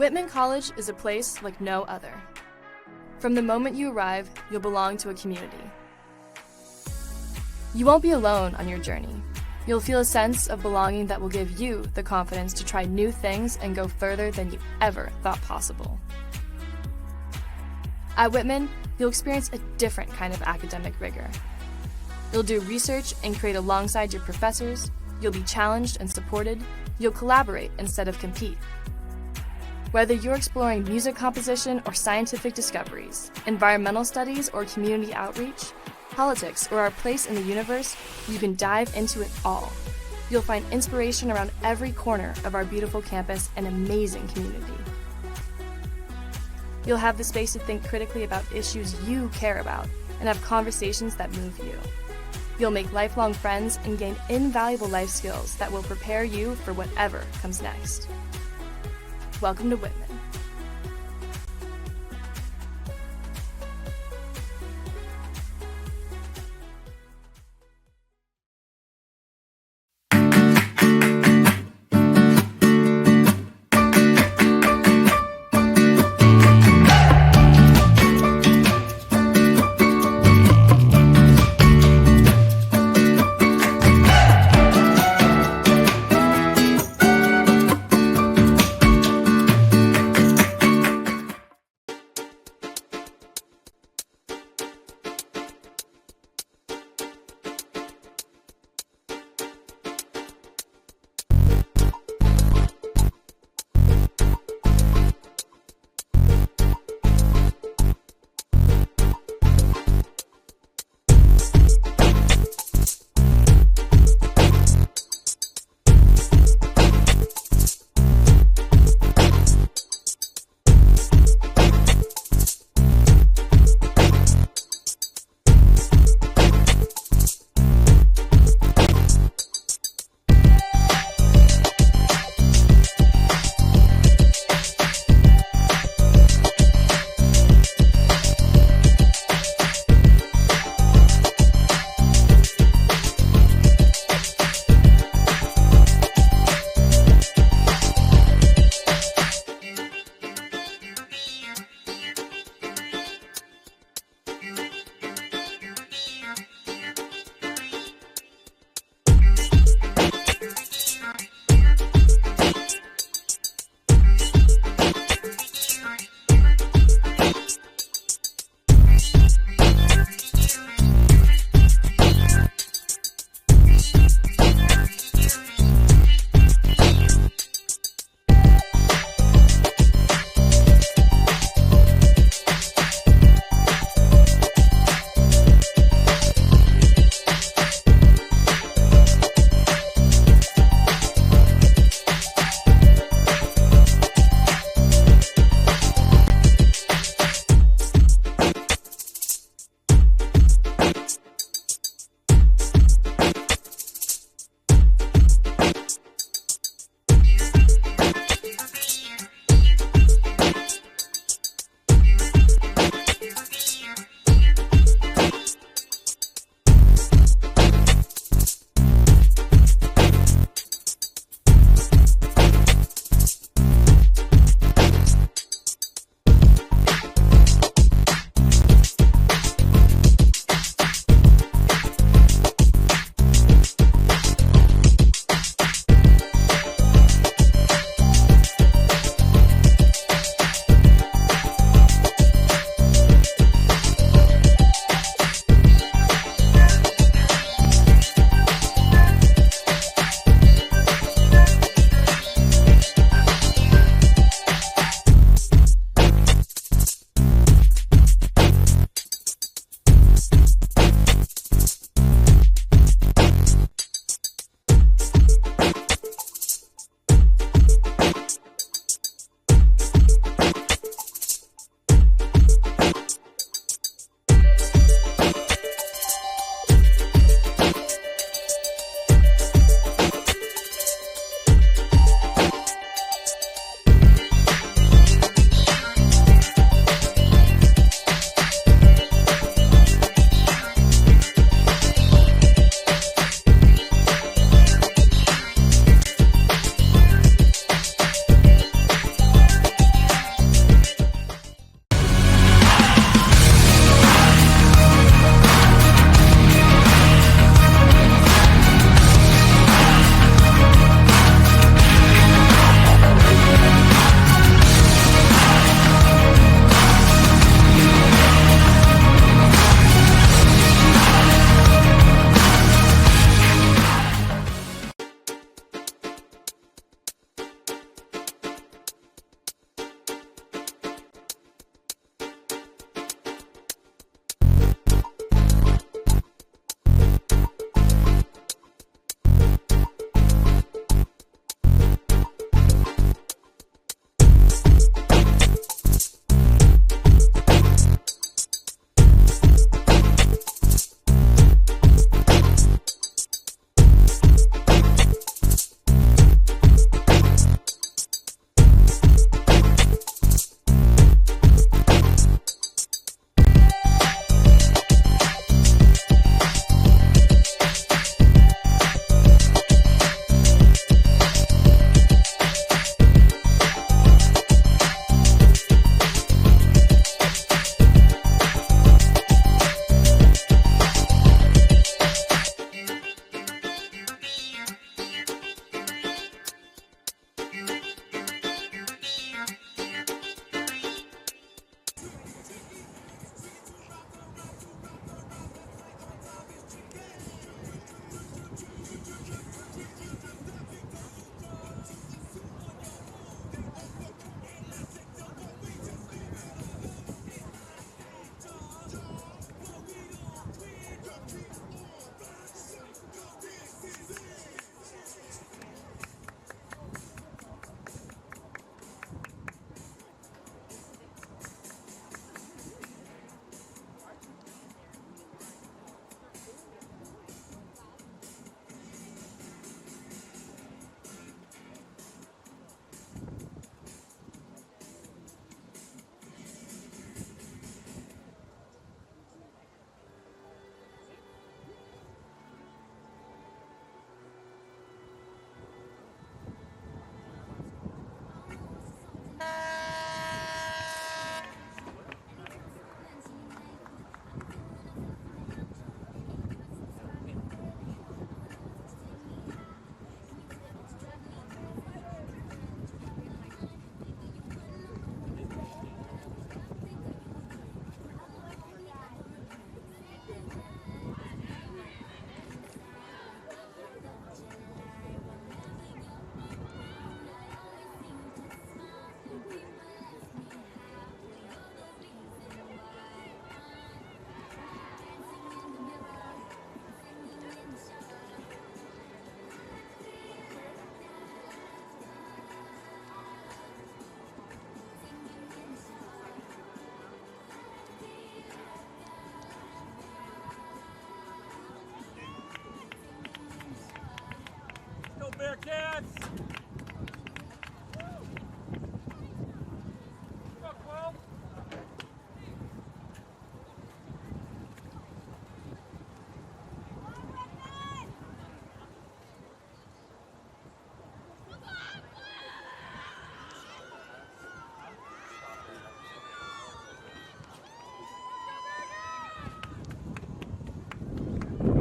Whitman College is a place like no other. From the moment you arrive, you'll belong to a community. You won't be alone on your journey. You'll feel a sense of belonging that will give you the confidence to try new things and go further than you ever thought possible. At Whitman, you'll experience a different kind of academic rigor. You'll do research and create alongside your professors. You'll be challenged and supported. You'll collaborate instead of compete. Whether you're exploring music composition or scientific discoveries, environmental studies or community outreach, politics or our place in the universe, you can dive into it all. You'll find inspiration around every corner of our beautiful campus and amazing community. You'll have the space to think critically about issues you care about and have conversations that move you. You'll make lifelong friends and gain invaluable life skills that will prepare you for whatever comes next. Welcome to Whitman.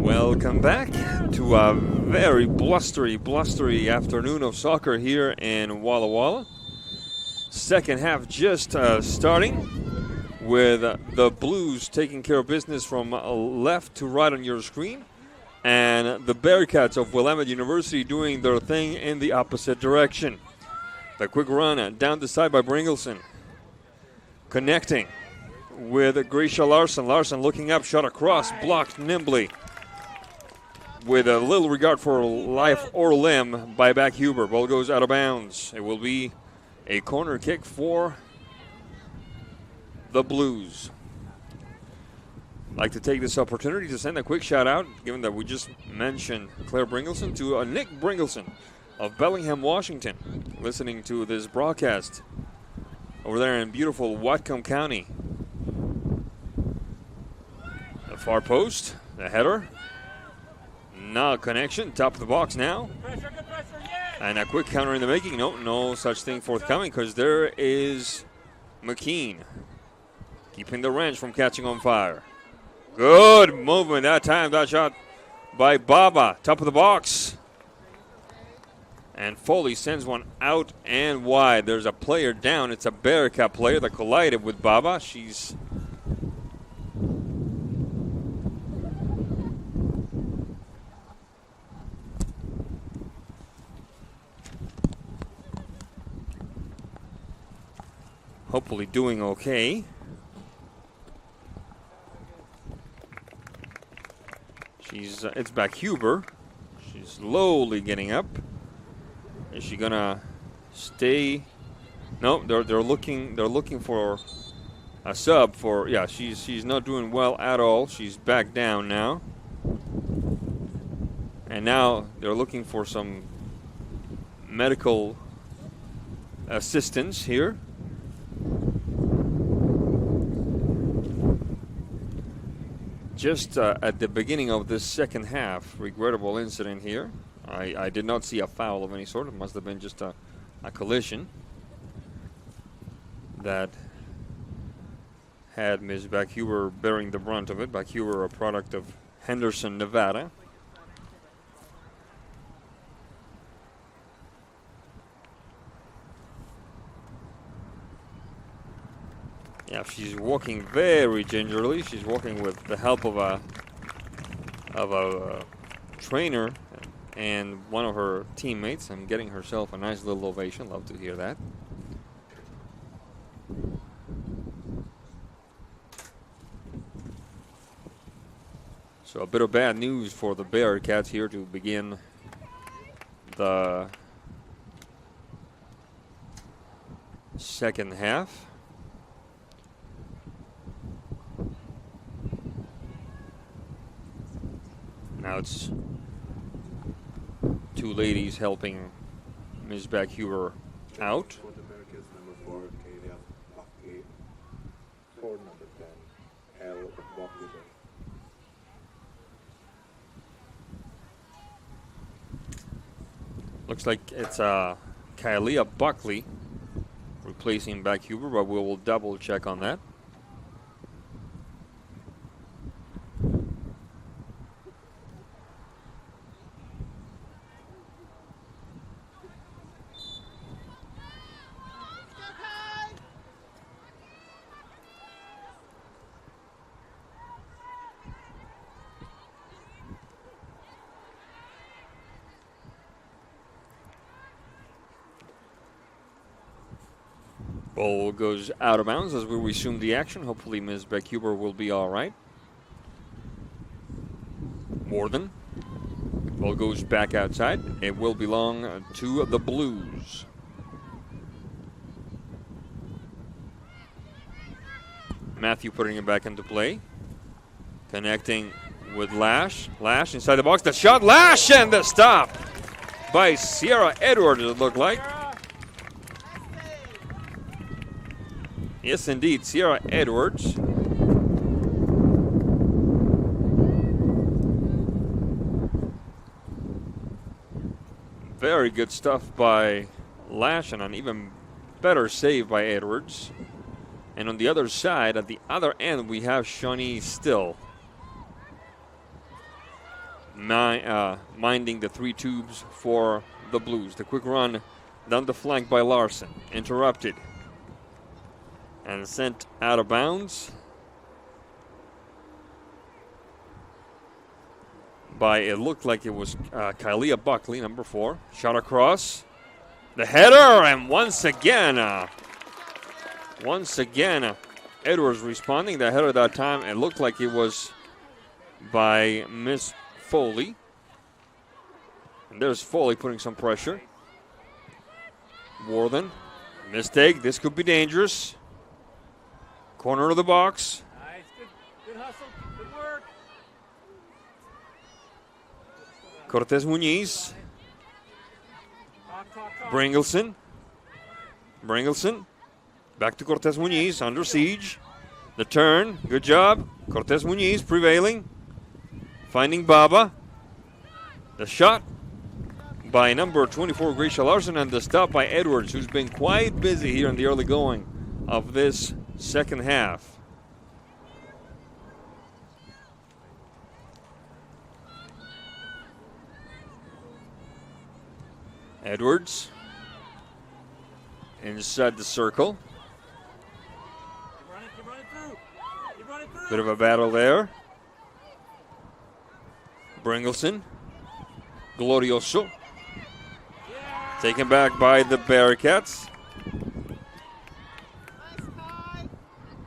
Welcome back to a very blustery afternoon of soccer here in Walla Walla. Second half just starting with the Blues taking care of business from left to right on your screen, and the Bearcats of Willamette University doing their thing in the opposite direction. The quick run down the side by Bringleson. Connecting with Gracia Larson. Larson looking up, shot across, blocked nimbly with a little regard for life or limb by back Huber. Ball goes out of bounds. It will be a corner kick for the Blues. I'd like to take this opportunity to send a quick shout out, given that we just mentioned Claire Bringleson, to Nick Bringleson of Bellingham, Washington, listening to this broadcast over there in beautiful Whatcom County. The far post, the header. Now connection, top of the box now. And a quick counter in the making. No such thing forthcoming, because there is McKean keeping the wrench from catching on fire. Good movement that time. That shot by Baba, top of the box. And Foley sends one out and wide. There's a player down. It's a Bearcat player that collided with Baba. She's hopefully doing okay. It's back Huber. She's slowly getting up. Is she gonna stay? No, they're looking for a sub for. Yeah, she's not doing well at all. She's back down now, and now they're looking for some medical assistance here. Just at the beginning of this second half, regrettable incident here. I did not see a foul of any sort. It must have been just a collision that had Ms. Backhuber bearing the brunt of it. Backhuber, a product of Henderson, Nevada. Yeah, she's walking very gingerly. She's walking with the help of a trainer and one of her teammates, and getting herself a nice little ovation. Love to hear that. So a bit of bad news for the Bearcats here to begin the second half. Now it's two ladies helping Ms. Backhuber out. For the Bearcats, number 4, Kalia Buckley. For number 10, L. Buckley. Looks like it's Kalia Buckley replacing Backhuber, but we will double check on that. Ball goes out of bounds as we resume the action. Hopefully Ms. Backhuber will be all right. Morden. Ball goes back outside. It will belong to the Blues. Matthew putting it back into play. Connecting with Lash. Lash inside the box. The shot. Lash and the stop. by Sierra Edwards, it looked like. Yes, indeed, Sierra Edwards. Very good stuff by Lash, and an even better save by Edwards. And on the other side, at the other end, we have Shawnee Still minding the 3 tubes for the Blues. The quick run down the flank by Larson, interrupted and sent out of bounds by, it looked like it was Kylia Buckley, number 4. Shot across. The header, and once again, Edwards responding. The header that time, it looked like it was by Miss Foley. And there's Foley putting some pressure. Worthen, mistake. This could be dangerous. Corner of the box. Nice, good hustle, good work. Cortez Muñiz. Talk. Bringleson. Back to Cortez Muñiz, under siege. The turn, good job. Cortez Muñiz prevailing. Finding Baba. The shot by number 24, Gracia Larson, and the stop by Edwards, who's been quite busy here in the early going of this second half. Edwards inside the circle. Keep running through. Bit of a battle there. Bringleson. Glorioso. Taken back by the Bearcats.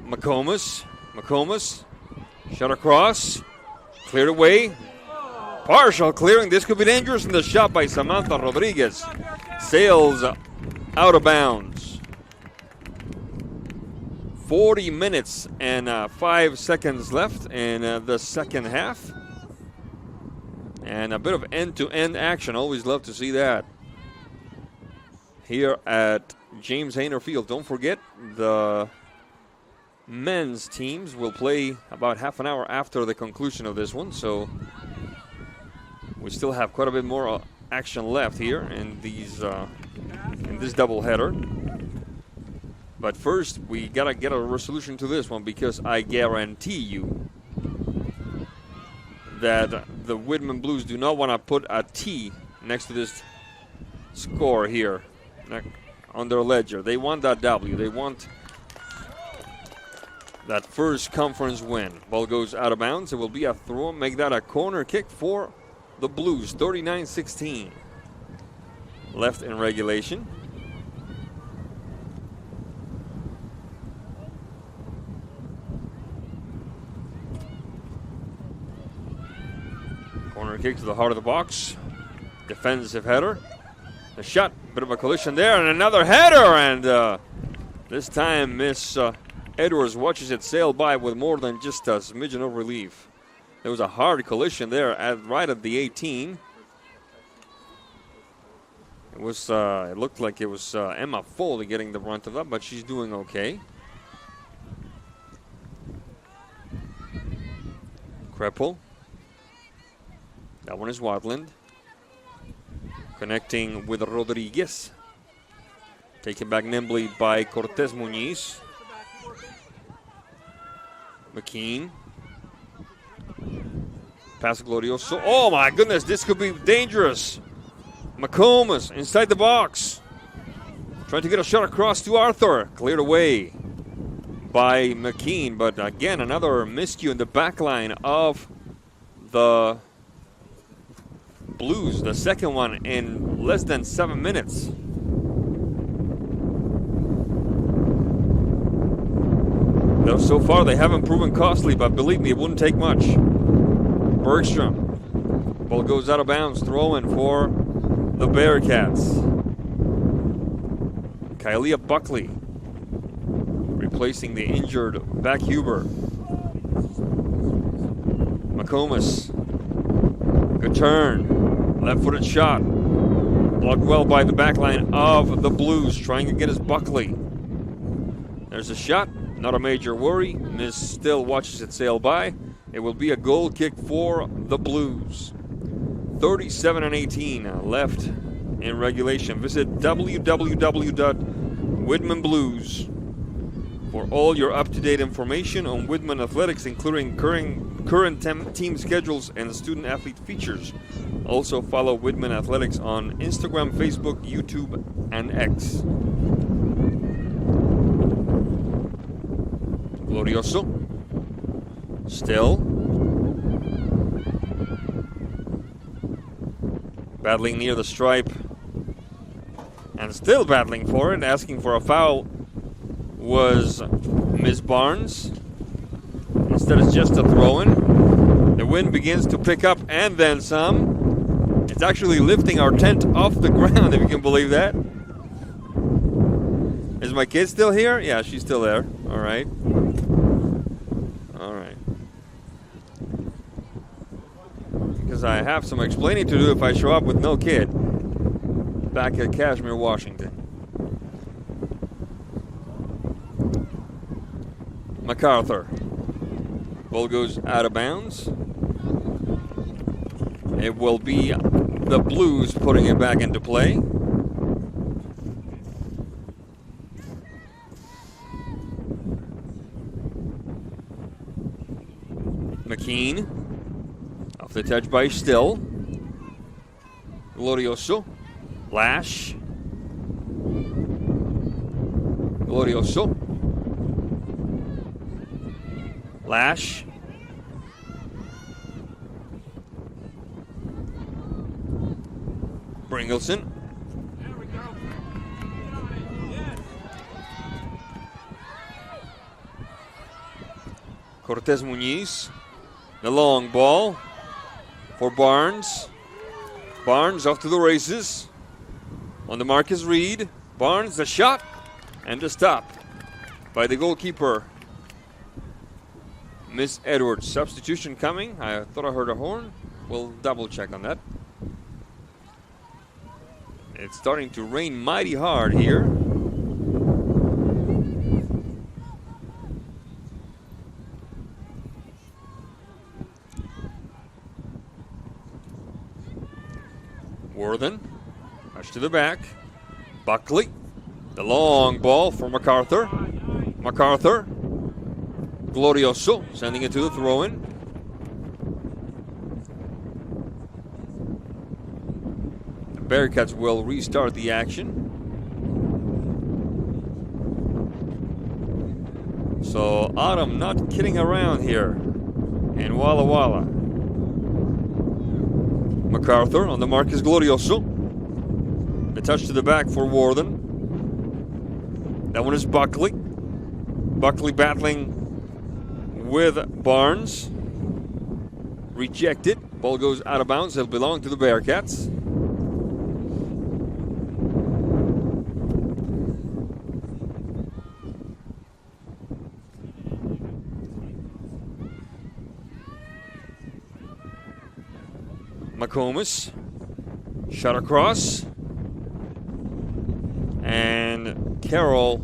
McComas. Shot across. Cleared away. Partial clearing. This could be dangerous. And the shot by Samantha Rodriguez sails out of bounds. 40 minutes and 5 seconds left in the second half. And a bit of end-to-end action. Always love to see that here at James Hayner Field. Don't forget, the men's teams will play about half an hour after the conclusion of this one. So we still have quite a bit more action left here in these in this doubleheader. But first, we gotta get a resolution to this one, because I guarantee you that the Whitman Blues do not want to put a T next to this score here on their ledger. They want that W. They want that first conference win. Ball goes out of bounds. It will be a throw. Make that a corner kick for the Blues. 39-16 left in regulation. Corner kick to the heart of the box. Defensive header. The shot. Bit of a collision there. And another header. And this time Miss Edwards watches it sail by with more than just a smidgen of relief. There was a hard collision there right at the 18. It was. It looked like it was Emma Foley getting the brunt of that, but she's doing okay. Kreppel. That one is Wadland. Connecting with Rodriguez. Taken back nimbly by Cortez Muñiz. McKean. Pass Glorioso. Oh my goodness, this could be dangerous. McComas inside the box. Trying to get a shot across to Arthur. Cleared away by McKean. But again, another miscue in the back line of the Blues. The second one in less than 7 minutes. Though so far they haven't proven costly, but believe me, it wouldn't take much. Bergstrom. Ball goes out of bounds. Throw in for the Bearcats. Kylia Buckley replacing the injured Backhuber. McComas. Good turn. Left-footed shot. Blocked well by the back line of the Blues, trying to get his Buckley. There's a shot, not a major worry. Miss still watches it sail by. It will be a goal kick for the Blues. 37-18 left in regulation. Visit www.Whitman Blues for all your up-to-date information on Whitman athletics, including current team schedules and student-athlete features. Also follow Whitman Athletics on Instagram, Facebook, YouTube, and X. Glorioso. Still. Battling near the stripe. And still battling for it, asking for a foul was Miss Barnes. Instead it's just a throw-in. The wind begins to pick up and then some. It's actually lifting our tent off the ground, if you can believe that. Is my kid still here? Yeah, she's still there. All right. All right. Because I have some explaining to do if I show up with no kid back at Kashmir, Washington. MacArthur. Ball goes out of bounds. It will be the Blues putting it back into play. McKean. Off the touch by Still. Glorioso. Lash. Glorioso. Lash. Bringleson. There we go. Yes. Cortez Muñiz. The long ball for Barnes. Barnes off to the races. On the mark is Reed. Barnes, the shot and the stop by the goalkeeper, Miss Edwards. Substitution coming. I thought I heard a horn. We'll double check on that. It's starting to rain mighty hard here. Worthen, rush to the back. Buckley, the long ball for MacArthur. MacArthur, Glorioso, sending it to the throw-in. The Bearcats will restart the action. So Autumn not kidding around here in Walla Walla. MacArthur on the mark is Glorioso. The touch to the back for Worthen. That one is Buckley. Buckley battling with Barnes. Rejected. Ball goes out of bounds. It'll belong to the Bearcats. McComas. Shot across. And Carroll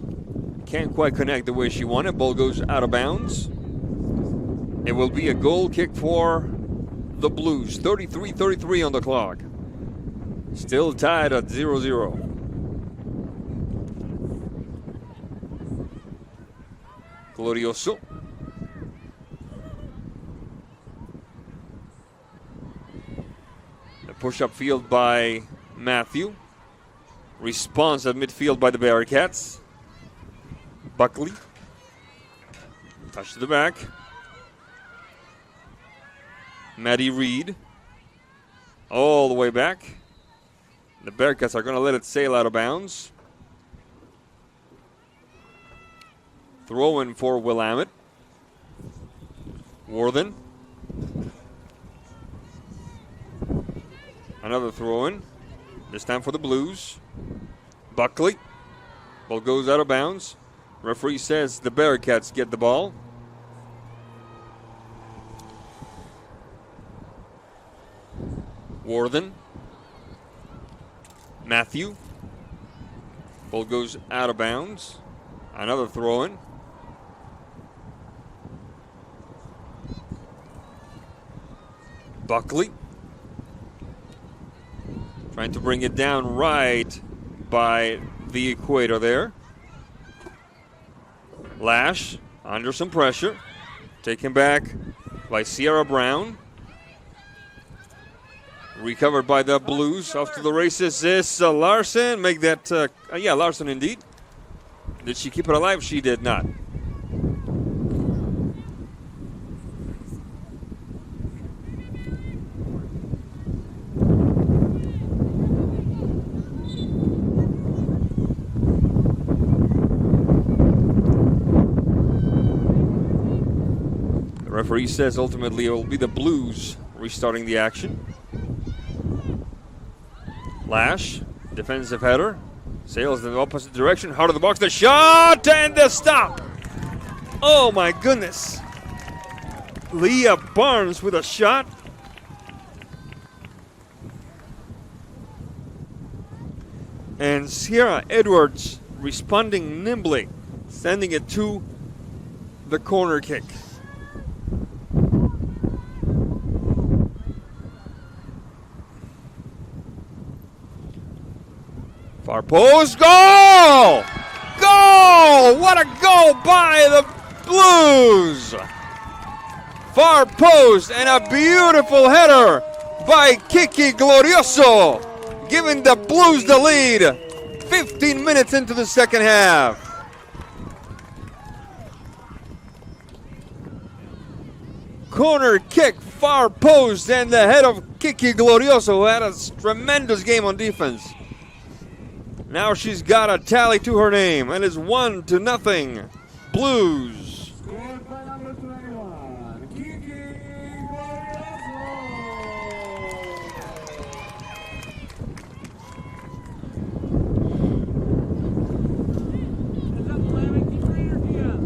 can't quite connect the way she wanted. Ball goes out of bounds. It will be a goal kick for the Blues. 33-33 on the clock. Still tied at 0-0. Glorioso. The push-up field by Matthew. Response at midfield by the Bearcats. Buckley. Touch to the back. Maddie Reed. All the way back. The Bearcats are going to let it sail out of bounds. Throw in for Willamette. Worthen. Another throw in. This time for the Blues. Buckley. Ball goes out of bounds. Referee says the Bearcats get the ball. Worthen. Matthew. Ball goes out of bounds. Another throw in. Buckley. Trying to bring it down right by the equator there. Lash under some pressure. Taken back by Sierra Brown. Recovered by the Blues. Off to the races is Larson. Make that, yeah, Larson indeed. Did she keep it alive? She did not. The referee says ultimately it will be the Blues restarting the action. Lash, defensive header, sails in the opposite direction, heart of the box, the shot and the stop. Oh my goodness. Leah Barnes with a shot. And Sierra Edwards responding nimbly, sending it to the corner kick. Far post, goal! Goal! What a goal by the Blues! Far post and a beautiful header by Kiki Glorioso, giving the Blues the lead 15 minutes into the second half. Corner kick, far post, and the head of Kiki Glorioso, who had a tremendous game on defense. Now she's got a tally to her name, and it's 1-0 Blues. Scored by number 21, Kiki Heads up, Willamette. Keep your energy up.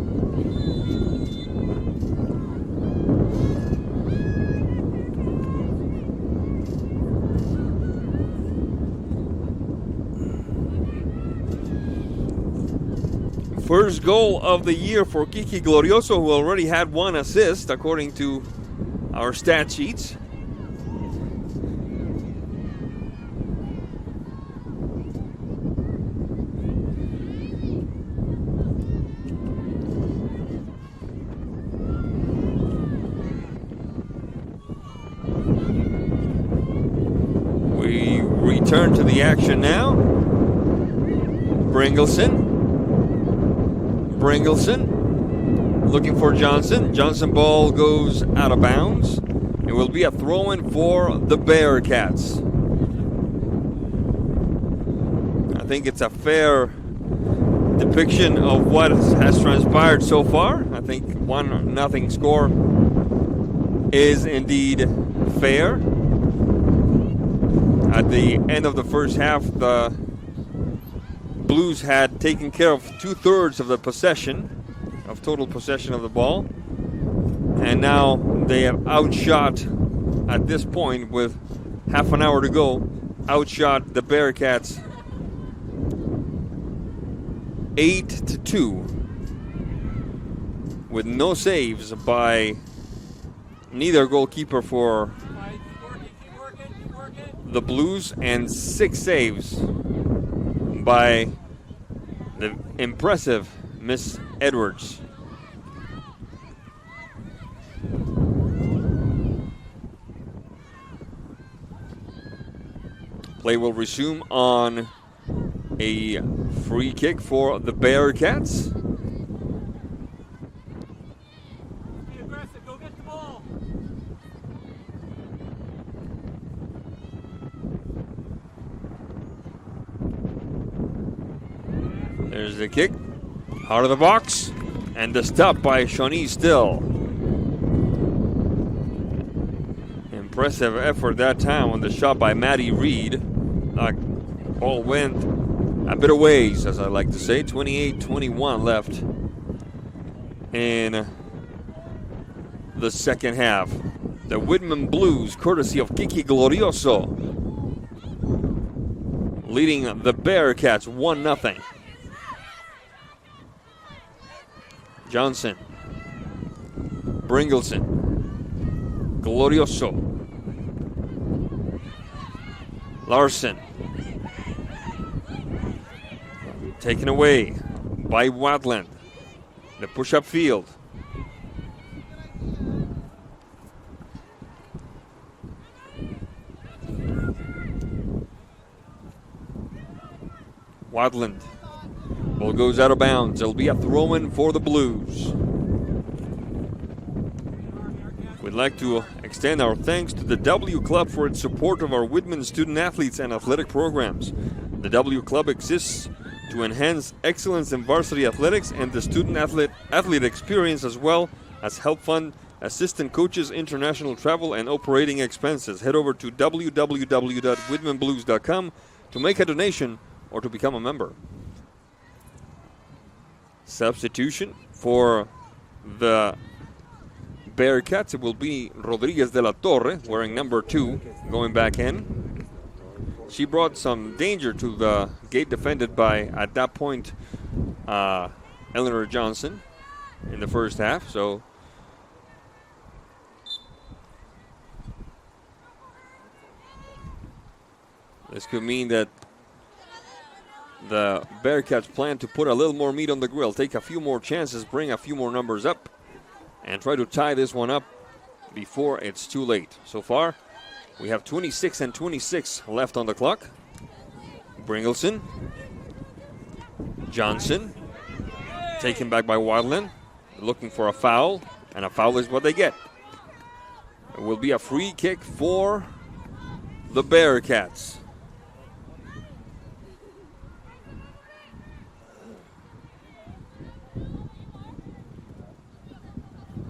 First goal of the year for Kiki Glorioso, who already had one assist, according to our stat sheets. We return to the action now. Bringleson looking for Johnson. Johnson ball goes out of bounds. It will be a throw-in for the Bearcats. I think it's a fair depiction of what has transpired so far. I think 1-0 score is indeed fair. At the end of the first half, the Blues had taken care of 2/3 of the possession, of total possession of the ball. And now they have outshot, at this point with half an hour to go, outshot the Bearcats 8-2 with no saves by neither goalkeeper for the Blues and 6 saves by the impressive Miss Edwards. Play will resume on a free kick for the Bearcats. Be aggressive. Go get the ball. There's the kick, out of the box, and the stop by Shawnee Still. Impressive effort that time on the shot by Maddie Reed. Ball went a bit of ways, as I like to say. 28-21 left in the second half. The Whitman Blues, courtesy of Kiki Glorioso, leading the Bearcats 1-0. Johnson. Bringleson. Glorioso. Larson. Taken away by Wadland. The push-up field. Wadland. Ball goes out of bounds. It'll be a throw-in for the Blues. We'd like to extend our thanks to the W Club for its support of our Whitman student athletes and athletic programs. The W Club exists to enhance excellence in varsity athletics and the student athlete experience, as well as help fund assistant coaches, international travel, and operating expenses. Head over to www.whitmanblues.com to make a donation or to become a member. Substitution for the Bearcats, it will be Rodriguez de la Torre, wearing number 2, going back in. She brought some danger to the gate defended by, at that point, Eleanor Johnson in the first half. So this could mean that the Bearcats plan to put a little more meat on the grill, take a few more chances, bring a few more numbers up, and try to tie this one up before it's too late. So far, we have 26 and 26 left on the clock. Bringleson. Johnson. Taken back by Wadland. Looking for a foul, and a foul is what they get. It will be a free kick for the Bearcats.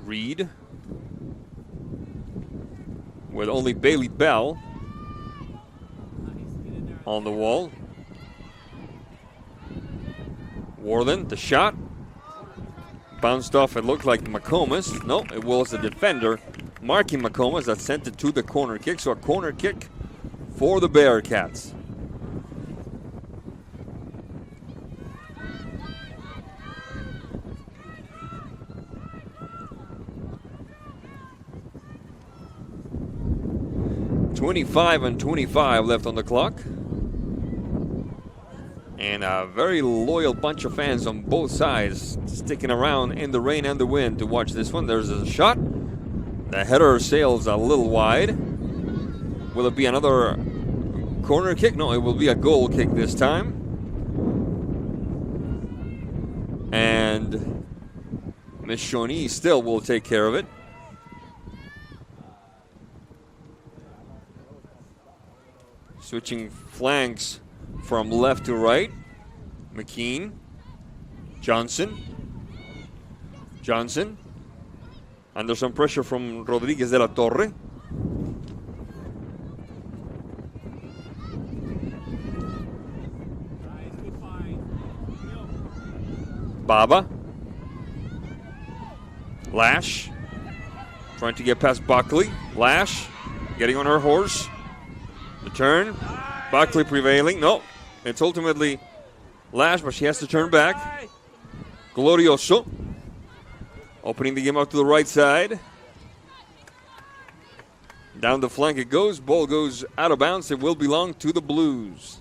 Reed with only Bailey Bell on the wall. Warden, the shot. Bounced off, it looked like McComas. No, it was the defender marking McComas that sent it to the corner kick. So a corner kick for the Bearcats. .25 and 25 left on the clock. And a very loyal bunch of fans on both sides sticking around in the rain and the wind to watch this one. There's a shot. The header sails a little wide. Will it be another corner kick? No, it will be a goal kick this time. And Miss Shawnee still will take care of it. Switching flanks from left to right. McKean. Johnson. Johnson. Under some pressure from Rodriguez de la Torre. Baba. Lash. Trying to get past Buckley. Lash. Getting on her horse. The turn. Buckley prevailing. No. It's ultimately Lash, but she has to turn back. Glorioso. Opening the game up to the right side. Down the flank it goes. Ball goes out of bounds. It will belong to the Blues.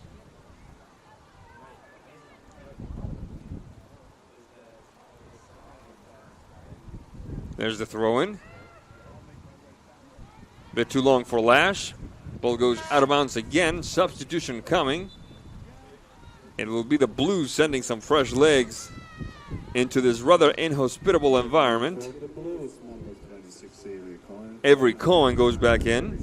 There's the throw-in. Bit too long for Lash. Ball goes out of bounds again. Substitution coming. It will be the Blues sending some fresh legs into this rather inhospitable environment. Avery Cohen goes back in.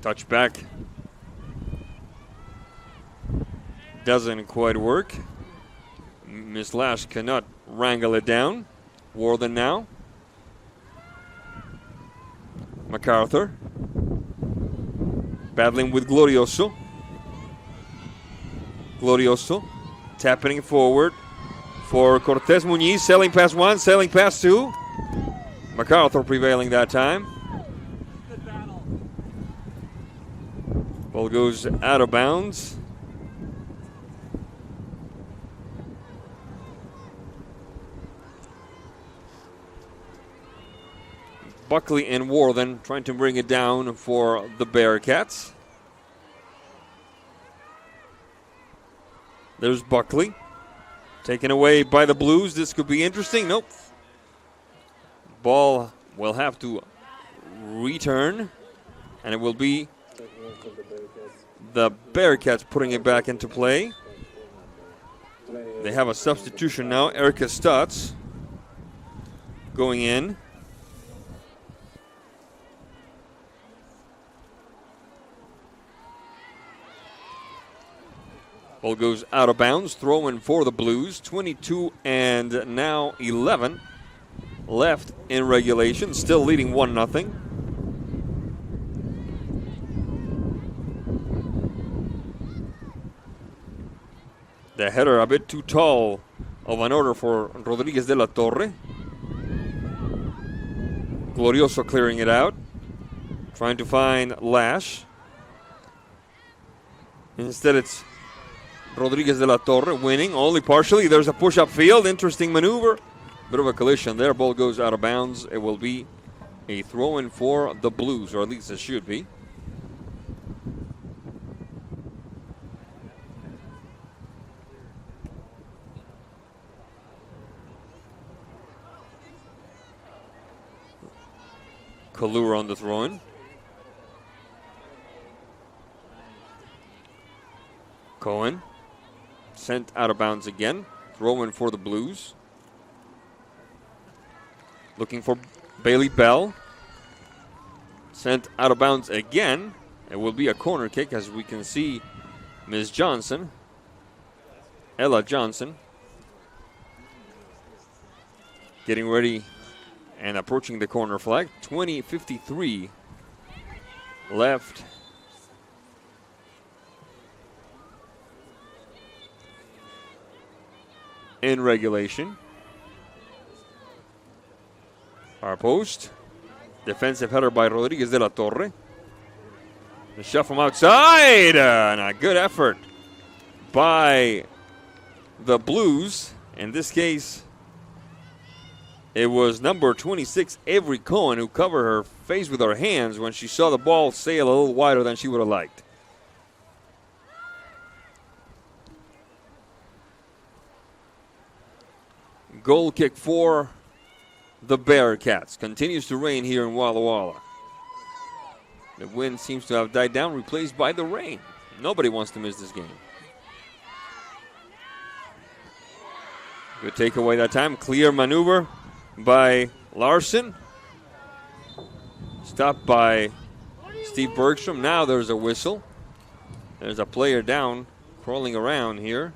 Touchback doesn't quite work. Miss Lash cannot wrangle it down. Warden now. MacArthur. Battling with Glorioso. Glorioso. Tapping it forward for Cortez Muñiz. Sailing past one, sailing past two. MacArthur prevailing that time. Good battle. Ball goes out of bounds. Buckley and Worthen trying to bring it down for the Bearcats. There's Buckley. Taken away by the Blues. This could be interesting. Nope. Ball will have to return. And it will be the Bearcats putting it back into play. They have a substitution now. Erica Stutz going in. Ball goes out of bounds. Throw in for the Blues. 22 and now 11 left in regulation. Still leading 1-0. The header a bit too tall of an order for Rodriguez de la Torre. Glorioso clearing it out. Trying to find Lash. Instead it's Rodriguez de la Torre winning only partially. There's a push up field. Interesting maneuver. Bit of a collision there. Ball goes out of bounds. It will be a throw in for the Blues, or at least it should be. Kalura on the throw in. Cohen. Sent out of bounds again. Throw in for the Blues. Looking for Bailey Bell. Sent out of bounds again. It will be a corner kick, as we can see Ms. Johnson. Ella Johnson. Getting ready and approaching the corner flag. 20:53 left. In regulation. Our post. Defensive header by Rodriguez de la Torre. The shot from outside. And a good effort by the Blues. In this case, it was number 26, Avery Cohen, who covered her face with her hands when she saw the ball sail a little wider than she would have liked. Goal kick for the Bearcats. Continues to rain here in Walla Walla. The wind seems to have died down, replaced by the rain. Nobody wants to miss this game. Good takeaway that time. Clear maneuver by Larson. Stopped by Steve Bergstrom. Now there's a whistle. There's a player down, crawling around here.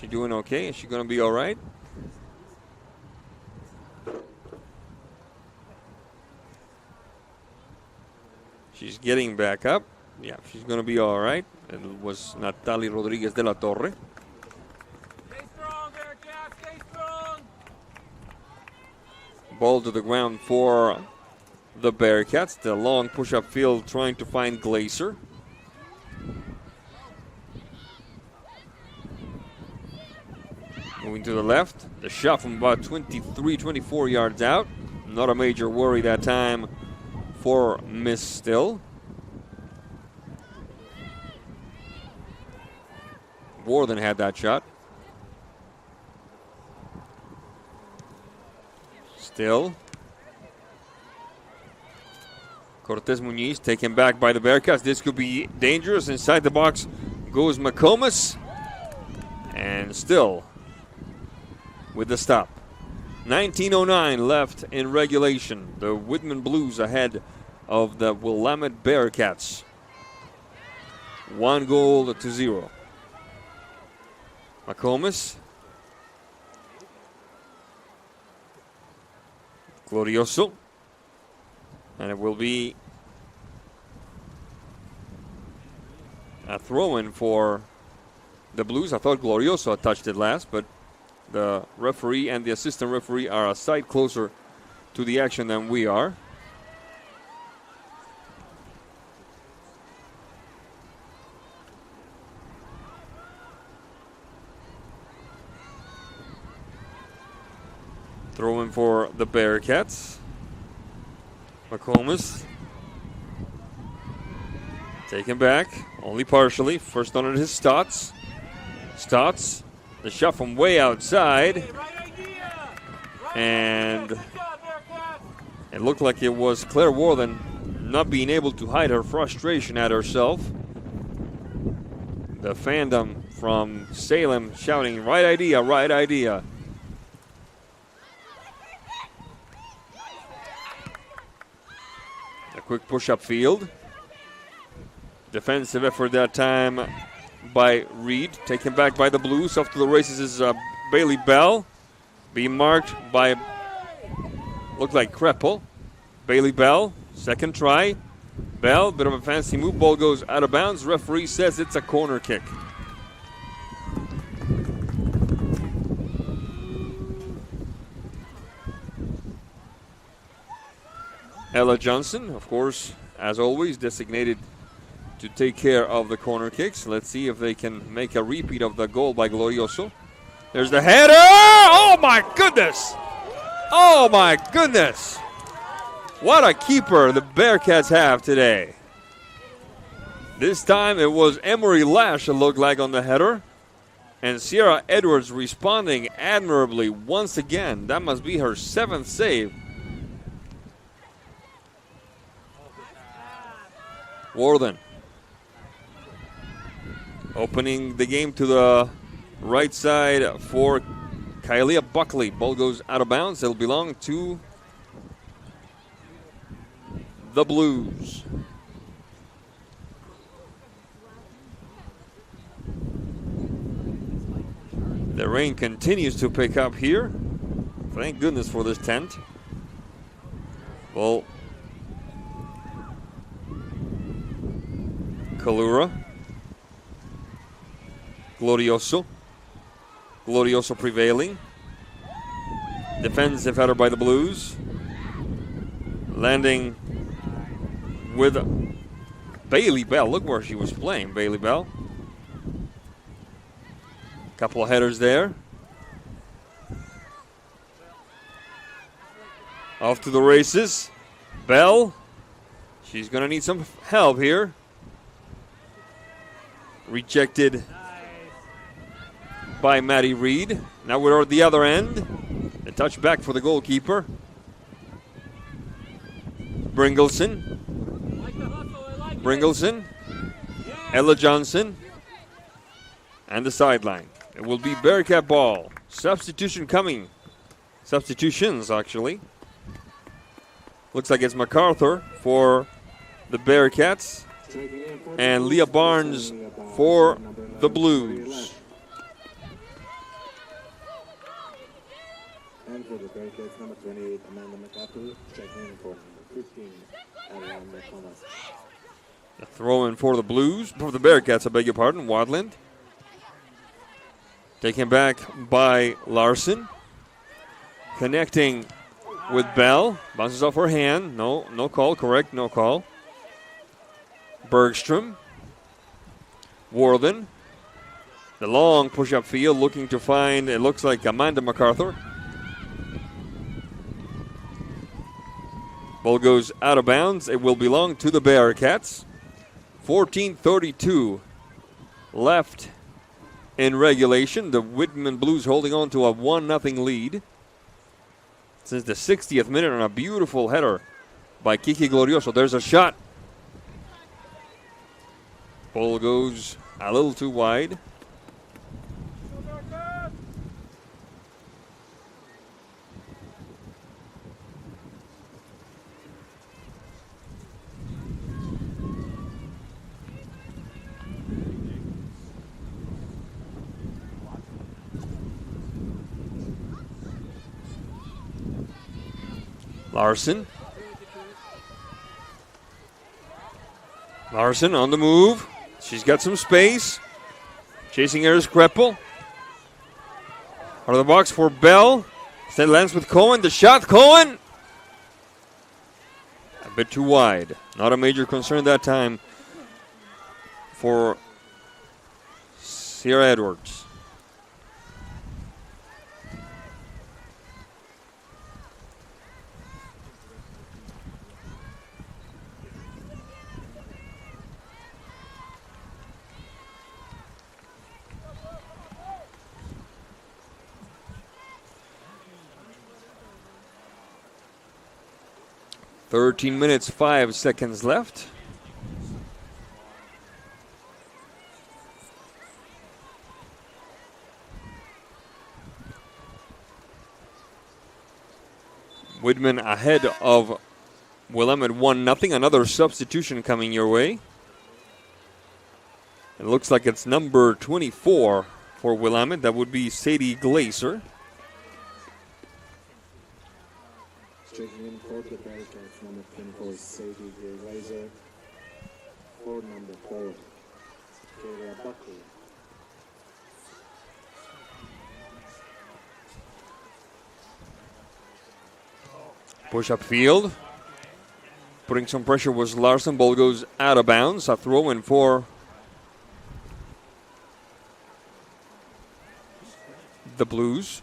She doing okay? Is she going to be all right? She's getting back up. Yeah, she's going to be all right. It was Natalie Rodriguez de la Torre. Stay strong, Bearcats. Stay strong. Ball to the ground for the Bearcats. The long push-up field trying to find Glazer. Moving to the left. The shot from about 23, 24 yards out. Not a major worry that time for Miss Still. Worthen had that shot. Still. Cortez Muñiz taken back by the Bearcats. This could be dangerous. Inside the box goes McComas. And Still with the stop. 19:09 left in regulation. The Whitman Blues ahead of the Willamette Bearcats. 1-0. McComas. Glorioso. And it will be a throw-in for the Blues. I thought Glorioso had touched it last, but the referee and the assistant referee are a sight closer to the action than we are. Throwing for the Bearcats. McComas. Taken back, only partially. First on it is Stotts. Stotts, the shot from way outside. And it looked like it was Claire Worthen not being able to hide her frustration at herself. The fandom from Salem shouting, right idea, right idea. A quick push-up field. Defensive effort that time by Reed. Taken back by the Blues. Off to the races is Bailey Bell. Being marked by, looked like Kreppel. Bailey Bell, second try. Bell, bit of a fancy move. Ball goes out of bounds. Referee says it's a corner kick. Ella Johnson, of course, as always, designated to take care of the corner kicks. Let's see if they can make a repeat of the goal by Glorioso. There's the header! Oh my goodness! Oh my goodness! What a keeper the Bearcats have today. This time it was Emery Lash, it looked like, on the header. And Sierra Edwards responding admirably once again. That must be her 7th save. Worthen opening the game to the right side for Kylia Buckley. Ball goes out of bounds. It'll belong to the Blues. The rain continues to pick up here. Thank goodness for this tent. Well, Kalura. Glorioso. Glorioso prevailing. Defensive header by the Blues. Landing with Bailey Bell. Look where she was playing, Bailey Bell. Couple of headers there. Off to the races. Bell. She's going to need some help here. Rejected by Maddie Reed. Now we're at the other end. A touch back for the goalkeeper. Bringleson. Bringleson. Ella Johnson. And the sideline. It will be Bearcat ball. Substitution coming. Substitutions, actually. Looks like it's MacArthur for the Bearcats. And Leah Barnes for the Blues. And for the Bearcats, number 28, Amanda MacArthur, checking in for number 15, Ariane McComas. A throw in for the Blues, for the Bearcats, I beg your pardon, Wadland. Taken back by Larson. Connecting with Bell. Bounces off her hand. No call, correct, no call. Bergstrom. Worthen. The long push-up field looking to find, it looks like Amanda MacArthur. Ball goes out of bounds. It will belong to the Bearcats. 14:32 left in regulation. The Whitman Blues holding on to a 1-0 lead. Since the 60th minute on a beautiful header by Kiki Glorioso. There's a shot. Ball goes a little too wide. Larson. Larson on the move. She's got some space. Chasing her is Kreppel. Out of the box for Bell. Instead lands with Cohen. The shot, Cohen! A bit too wide. Not a major concern that time for Sierra Edwards. "13 minutes, 5 seconds left. Whitman ahead of Willamette 1-0. Another substitution coming your way. It looks like it's number 24 for Willamette. That would be Sadie Glazer. Checking in for the Bearcats, number 24, Sadie Glazer. For number 4, Kayla Buckley. Push up field. Putting some pressure was Larson. Ball goes out of bounds. A throw in for the Blues.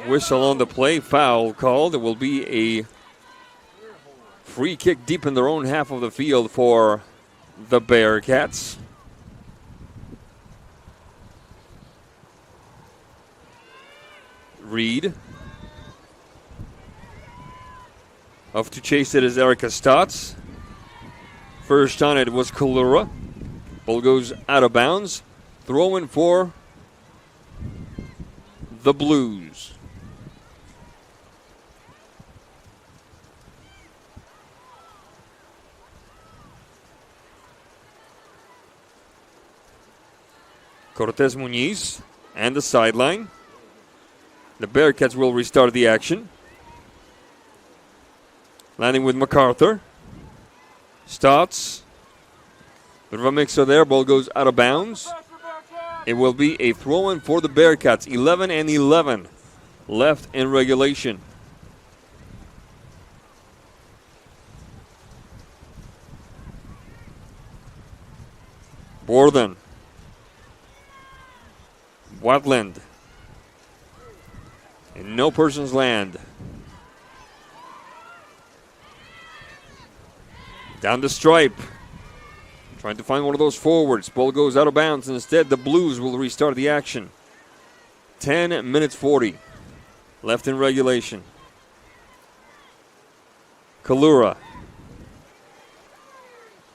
Whistle on the play. Foul called. It will be a free kick deep in their own half of the field for the Bearcats. Reed. Off to chase it is Erica Stotts. First on it was Kalura. Ball goes out of bounds. Throw in for the Blues. Cortez Muñiz and the sideline. The Bearcats will restart the action. Landing with MacArthur. Stotts. Bit of a mixer there. Ball goes out of bounds. It will be a throw-in for the Bearcats. 11-11 left in regulation. Borden. Watland. In no person's land. Down the stripe. Trying to find one of those forwards. Ball goes out of bounds. Instead, the Blues will restart the action. 10 minutes 40 left in regulation. Kalura.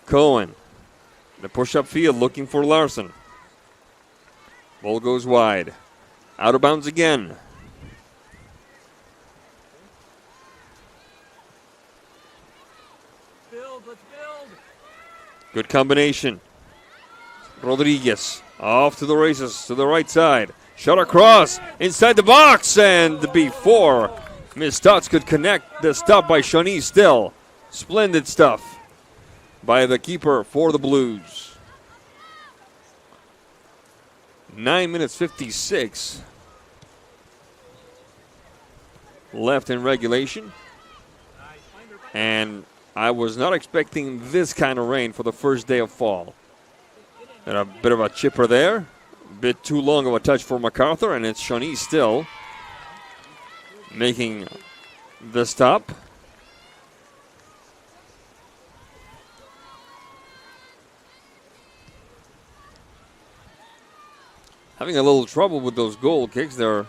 Cohen. The push-up field looking for Larson. Ball goes wide. Out of bounds again. Good combination. Rodriguez off to the races to the right side. Shot across inside the box, and before Miss Stotts could connect, the stop by Shawnee Still. Splendid stuff by the keeper for the Blues. 9 minutes 56 left in regulation. And I was not expecting this kind of rain for the first day of fall. And a bit of a chipper there. A bit too long of a touch for MacArthur, and it's Shawnee Still making the stop. Having a little trouble with those goal kicks. They're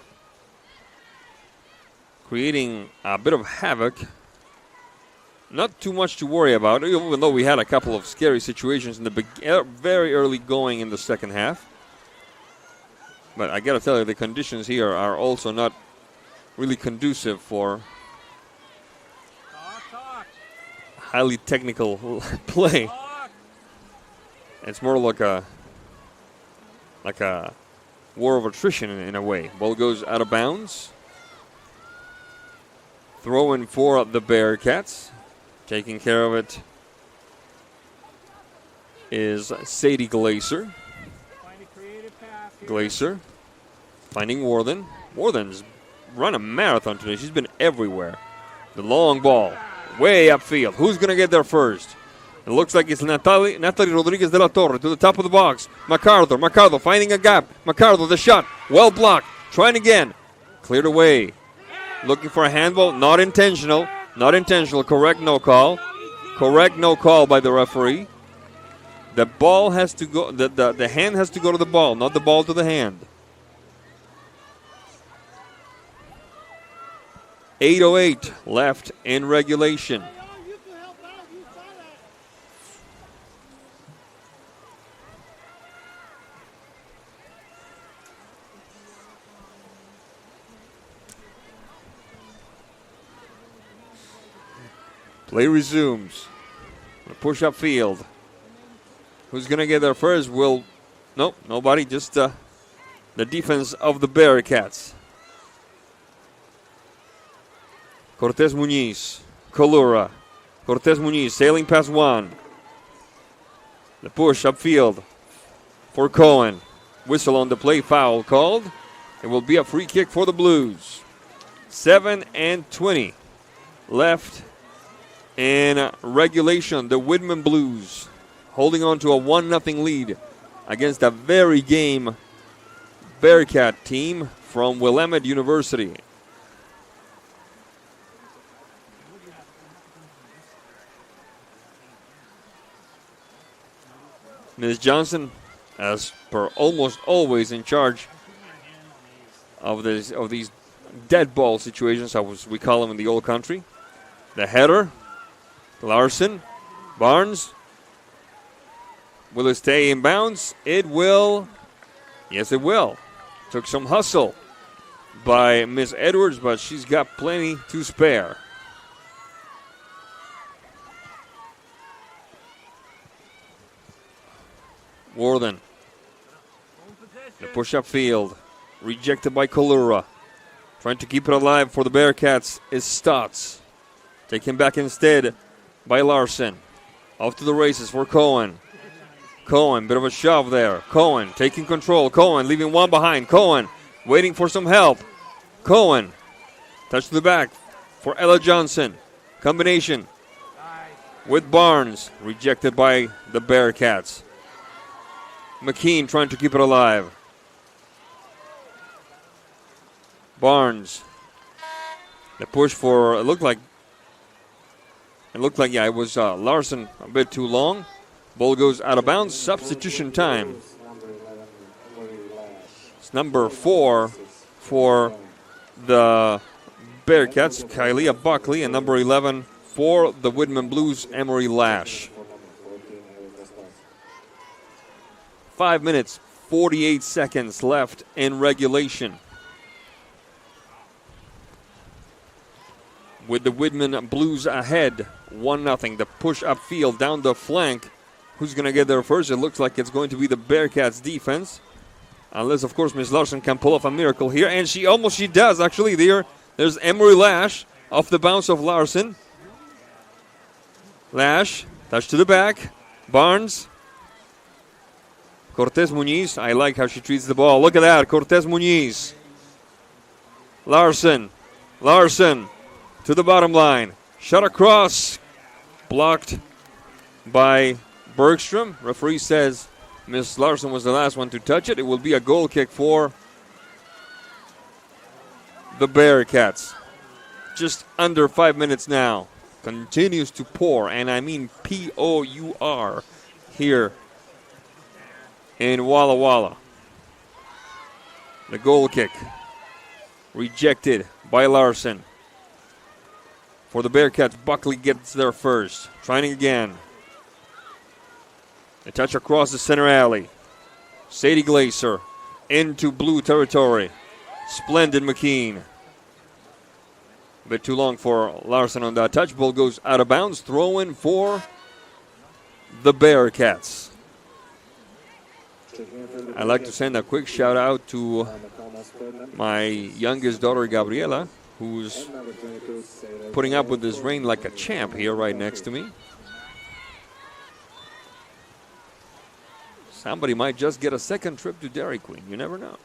creating a bit of havoc. Not too much to worry about, even though we had a couple of scary situations in the very early going in the second half. But I got to tell you, the conditions here are also not really conducive for highly technical play. It's more like a war of attrition in a way. Ball goes out of bounds. Throw in for the Bearcats. Taking care of it is Sadie Glazer. Glazer finding Worthen. Worthen's run a marathon today. She's been everywhere. The long ball, way upfield. Who's going to get there first? It looks like it's Natalie Rodriguez de la Torre to the top of the box. MacArthur finding a gap. MacArthur, the shot, well blocked. Trying again. Cleared away. Looking for a handball. Not intentional. Not intentional. Correct no call. Correct no call by the referee. The ball has to go, the hand has to go to the ball, not the ball to the hand. 8:08 left in regulation. Play resumes. Push up field. Who's going to get there first? Nope, nobody. Just the defense of the Bearcats. Cortez Muniz. Colura. Cortez Muniz sailing past one. The push upfield for Cohen. Whistle on the play. Foul called. It will be a free kick for the Blues. 7:20 left in regulation. The Whitman Blues holding on to a 1-0 lead against a very game Bearcat team from Willamette University. Ms. Johnson, as per almost always, in charge of these dead ball situations, as we call them in the old country. The header, Larson, Barnes. Will it stay in bounds? It will. Yes, it will. Took some hustle by Miss Edwards, but she's got plenty to spare. Worthen. The push-up field. Rejected by Colura. Trying to keep it alive for the Bearcats is Stotts. Taken back instead by Larson. Off to the races for Cohen. Cohen, bit of a shove there. Cohen taking control. Cohen leaving one behind. Cohen waiting for some help. Cohen. Touch to the back for Ella Johnson. Combination with Barnes. Rejected by the Bearcats. McKean trying to keep it alive. Barnes. The push for, it looked like, yeah, it was Larson a bit too long. Ball goes out of bounds. Substitution time. It's number 4 for the Bearcats, Kylea Buckley, and number 11 for the Whitman Blues, Emery Lash. 5 minutes, 48 seconds left in regulation. With the Whitman Blues ahead, 1-0. The push upfield down the flank. Who's going to get there first? It looks like it's going to be the Bearcats defense. Unless, of course, Miss Larson can pull off a miracle here. And she does, actually. There's Emery Lash off the bounce of Larson. Lash, touch to the back. Barnes. Cortez Muniz. I like how she treats the ball. Look at that. Cortez Muniz. Larson. Larson to the bottom line. Shot across. Blocked by Bergstrom. Referee says Miss Larson was the last one to touch it. It will be a goal kick for the Bearcats. Just under 5 minutes now. Continues to pour, and I mean P-O-U-R, here in Walla Walla. The goal kick rejected by Larson. For the Bearcats, Buckley gets there first. Trying again. A touch across the center alley. Sadie Glazer into blue territory. Splendid McKean. A bit too long for Larson on that touch. Ball goes out of bounds. Throw in for the Bearcats. I'd like to send a quick shout out to my youngest daughter, Gabriela, who's putting up with this rain like a champ here right next to me. Somebody might just get a second trip to Dairy Queen. You never know.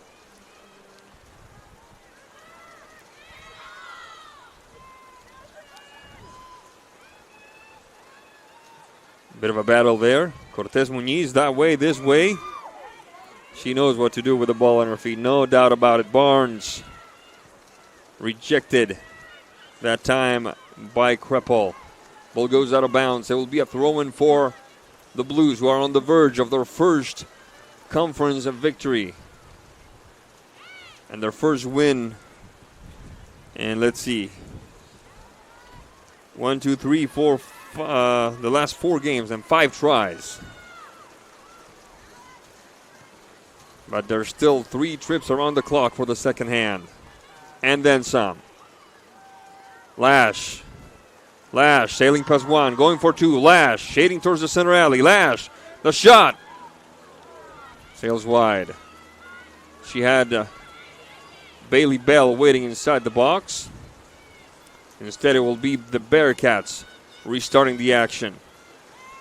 Bit of a battle there. Cortez Muñiz that way, this way. She knows what to do with the ball on her feet. No doubt about it. Barnes rejected that time by Kreppel. Ball goes out of bounds. It will be a throw-in for the Blues, who are on the verge of their first conference victory. And their first win. And let's see. 1, 2, 3, 4, the last 4 games and 5 tries. But there's still 3 trips around the clock for the second hand. And then some. Lash. Lash sailing past 1, going for 2. Lash shading towards the center alley. Lash, the shot. Sails wide. She had Bailey Bell waiting inside the box. Instead, it will be the Bearcats restarting the action.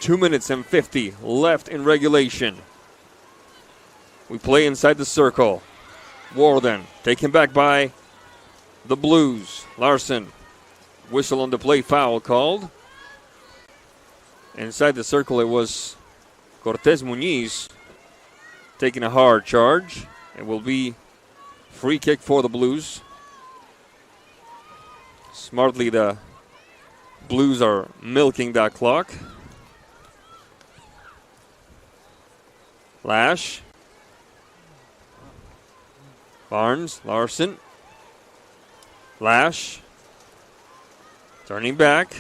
2 minutes and 50 left in regulation. We play inside the circle. Warden taken back by the Blues. Larson. Whistle on the play, foul called. Inside the circle, it was Cortez Muñiz taking a hard charge. It will be free kick for the Blues. Smartly, the Blues are milking that clock. Lash. Barnes, Larson. Lash. Turning back.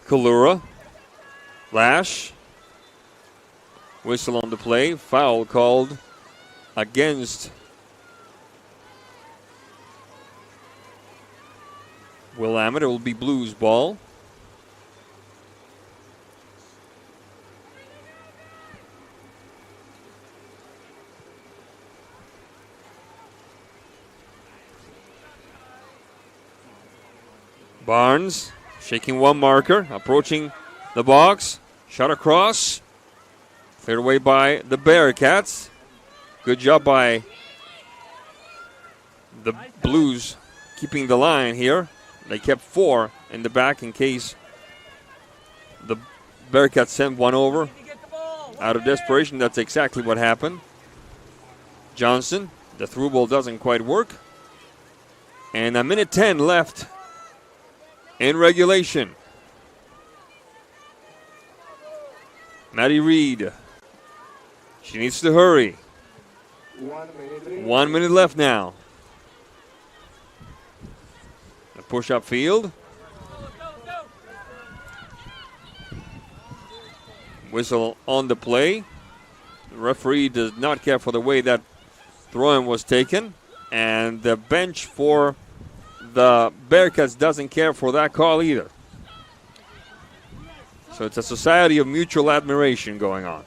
Kalura. Lash. Whistle on the play. Foul called against Willamette. It will be Blues ball. Barnes shaking one marker, approaching the box. Shot across. Cleared away by the Bearcats. Good job by the Blues keeping the line here. They kept 4 in the back in case the Bearcats sent one over. Out of desperation, that's exactly what happened. Johnson, the through ball doesn't quite work. And a minute 10 left in regulation. Maddie Reed. She needs to hurry. 1 minute left now. The push up field. Whistle on the play. The referee does not care for the way that throw-in was taken. And the bench for the Bearcats doesn't care for that call either. So it's a society of mutual admiration going on.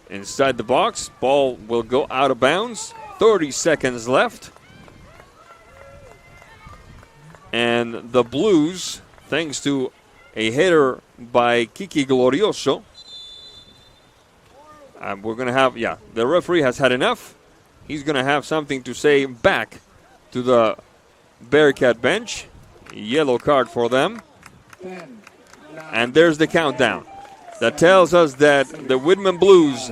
Inside the box, ball will go out of bounds. 30 seconds left. And the Blues, thanks to a header by Kiki Glorioso, we're going to have, the referee has had enough. He's going to have something to say back to the Bearcat bench. Yellow card for them. And there's the countdown. That tells us that the Whitman Blues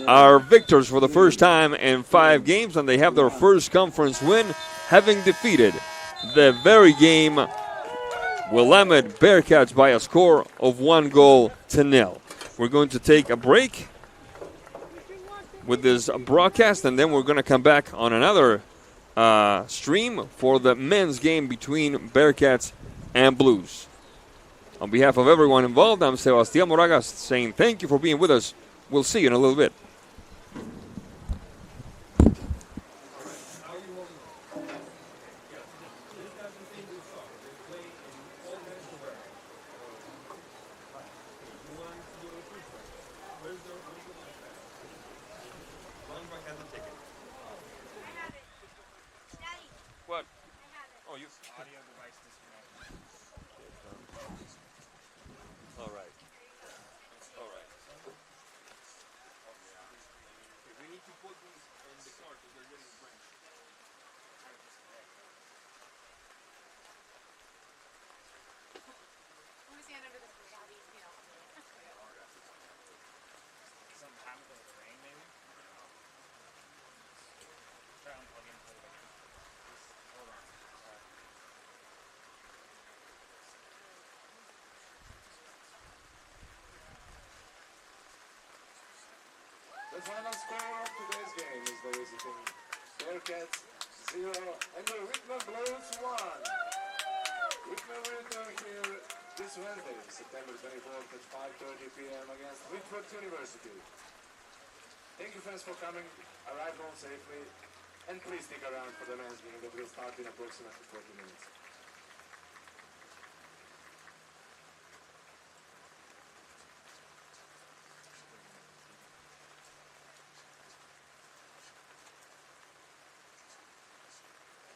are victors for the first time in 5 games, and they have their first conference win, having defeated the very game Willamette Bearcats by a score of 1-0. We're going to take a break with this broadcast, and then we're going to come back on another stream for the men's game between Bearcats and Blues. On behalf of everyone involved, I'm Sebastián Moragas saying thank you for being with us. We'll see you in a little bit. What? Oh, you. Audio device disconnect. All right. All right. put these in the car because they're getting drenched. Let me stand under this bridge. I'll be, you know. Something happened with the rain, maybe? Try unplugging for the hold on. Sorry. The final score of today's game is the visiting Bearcats 0 and the Whitman Blues 1. Whitman will return here this Wednesday, September 24th at 5:30 p.m. against Whitworth University. Thank you fans for coming, arrive home safely, and please stick around for the men's game that will start in approximately 40 minutes.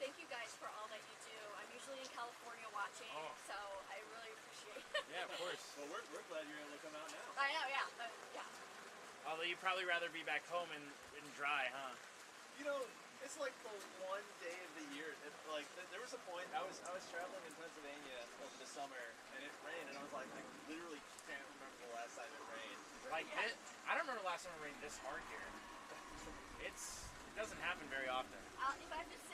Thank you guys for all that you do. I'm usually in California watching, so I really appreciate it. Yeah, of course. Well, we're glad you're able to come out now. I know, yeah, but yeah. Although you'd probably rather be back home and dry, huh? You know, it's like the one day of the year. There was a point I was traveling in Pennsylvania over the summer, and it rained, and I was like, I literally can't remember the last time it rained. Like, Yeah. I don't remember the last time it rained this hard here. It doesn't happen very often. If I have to sit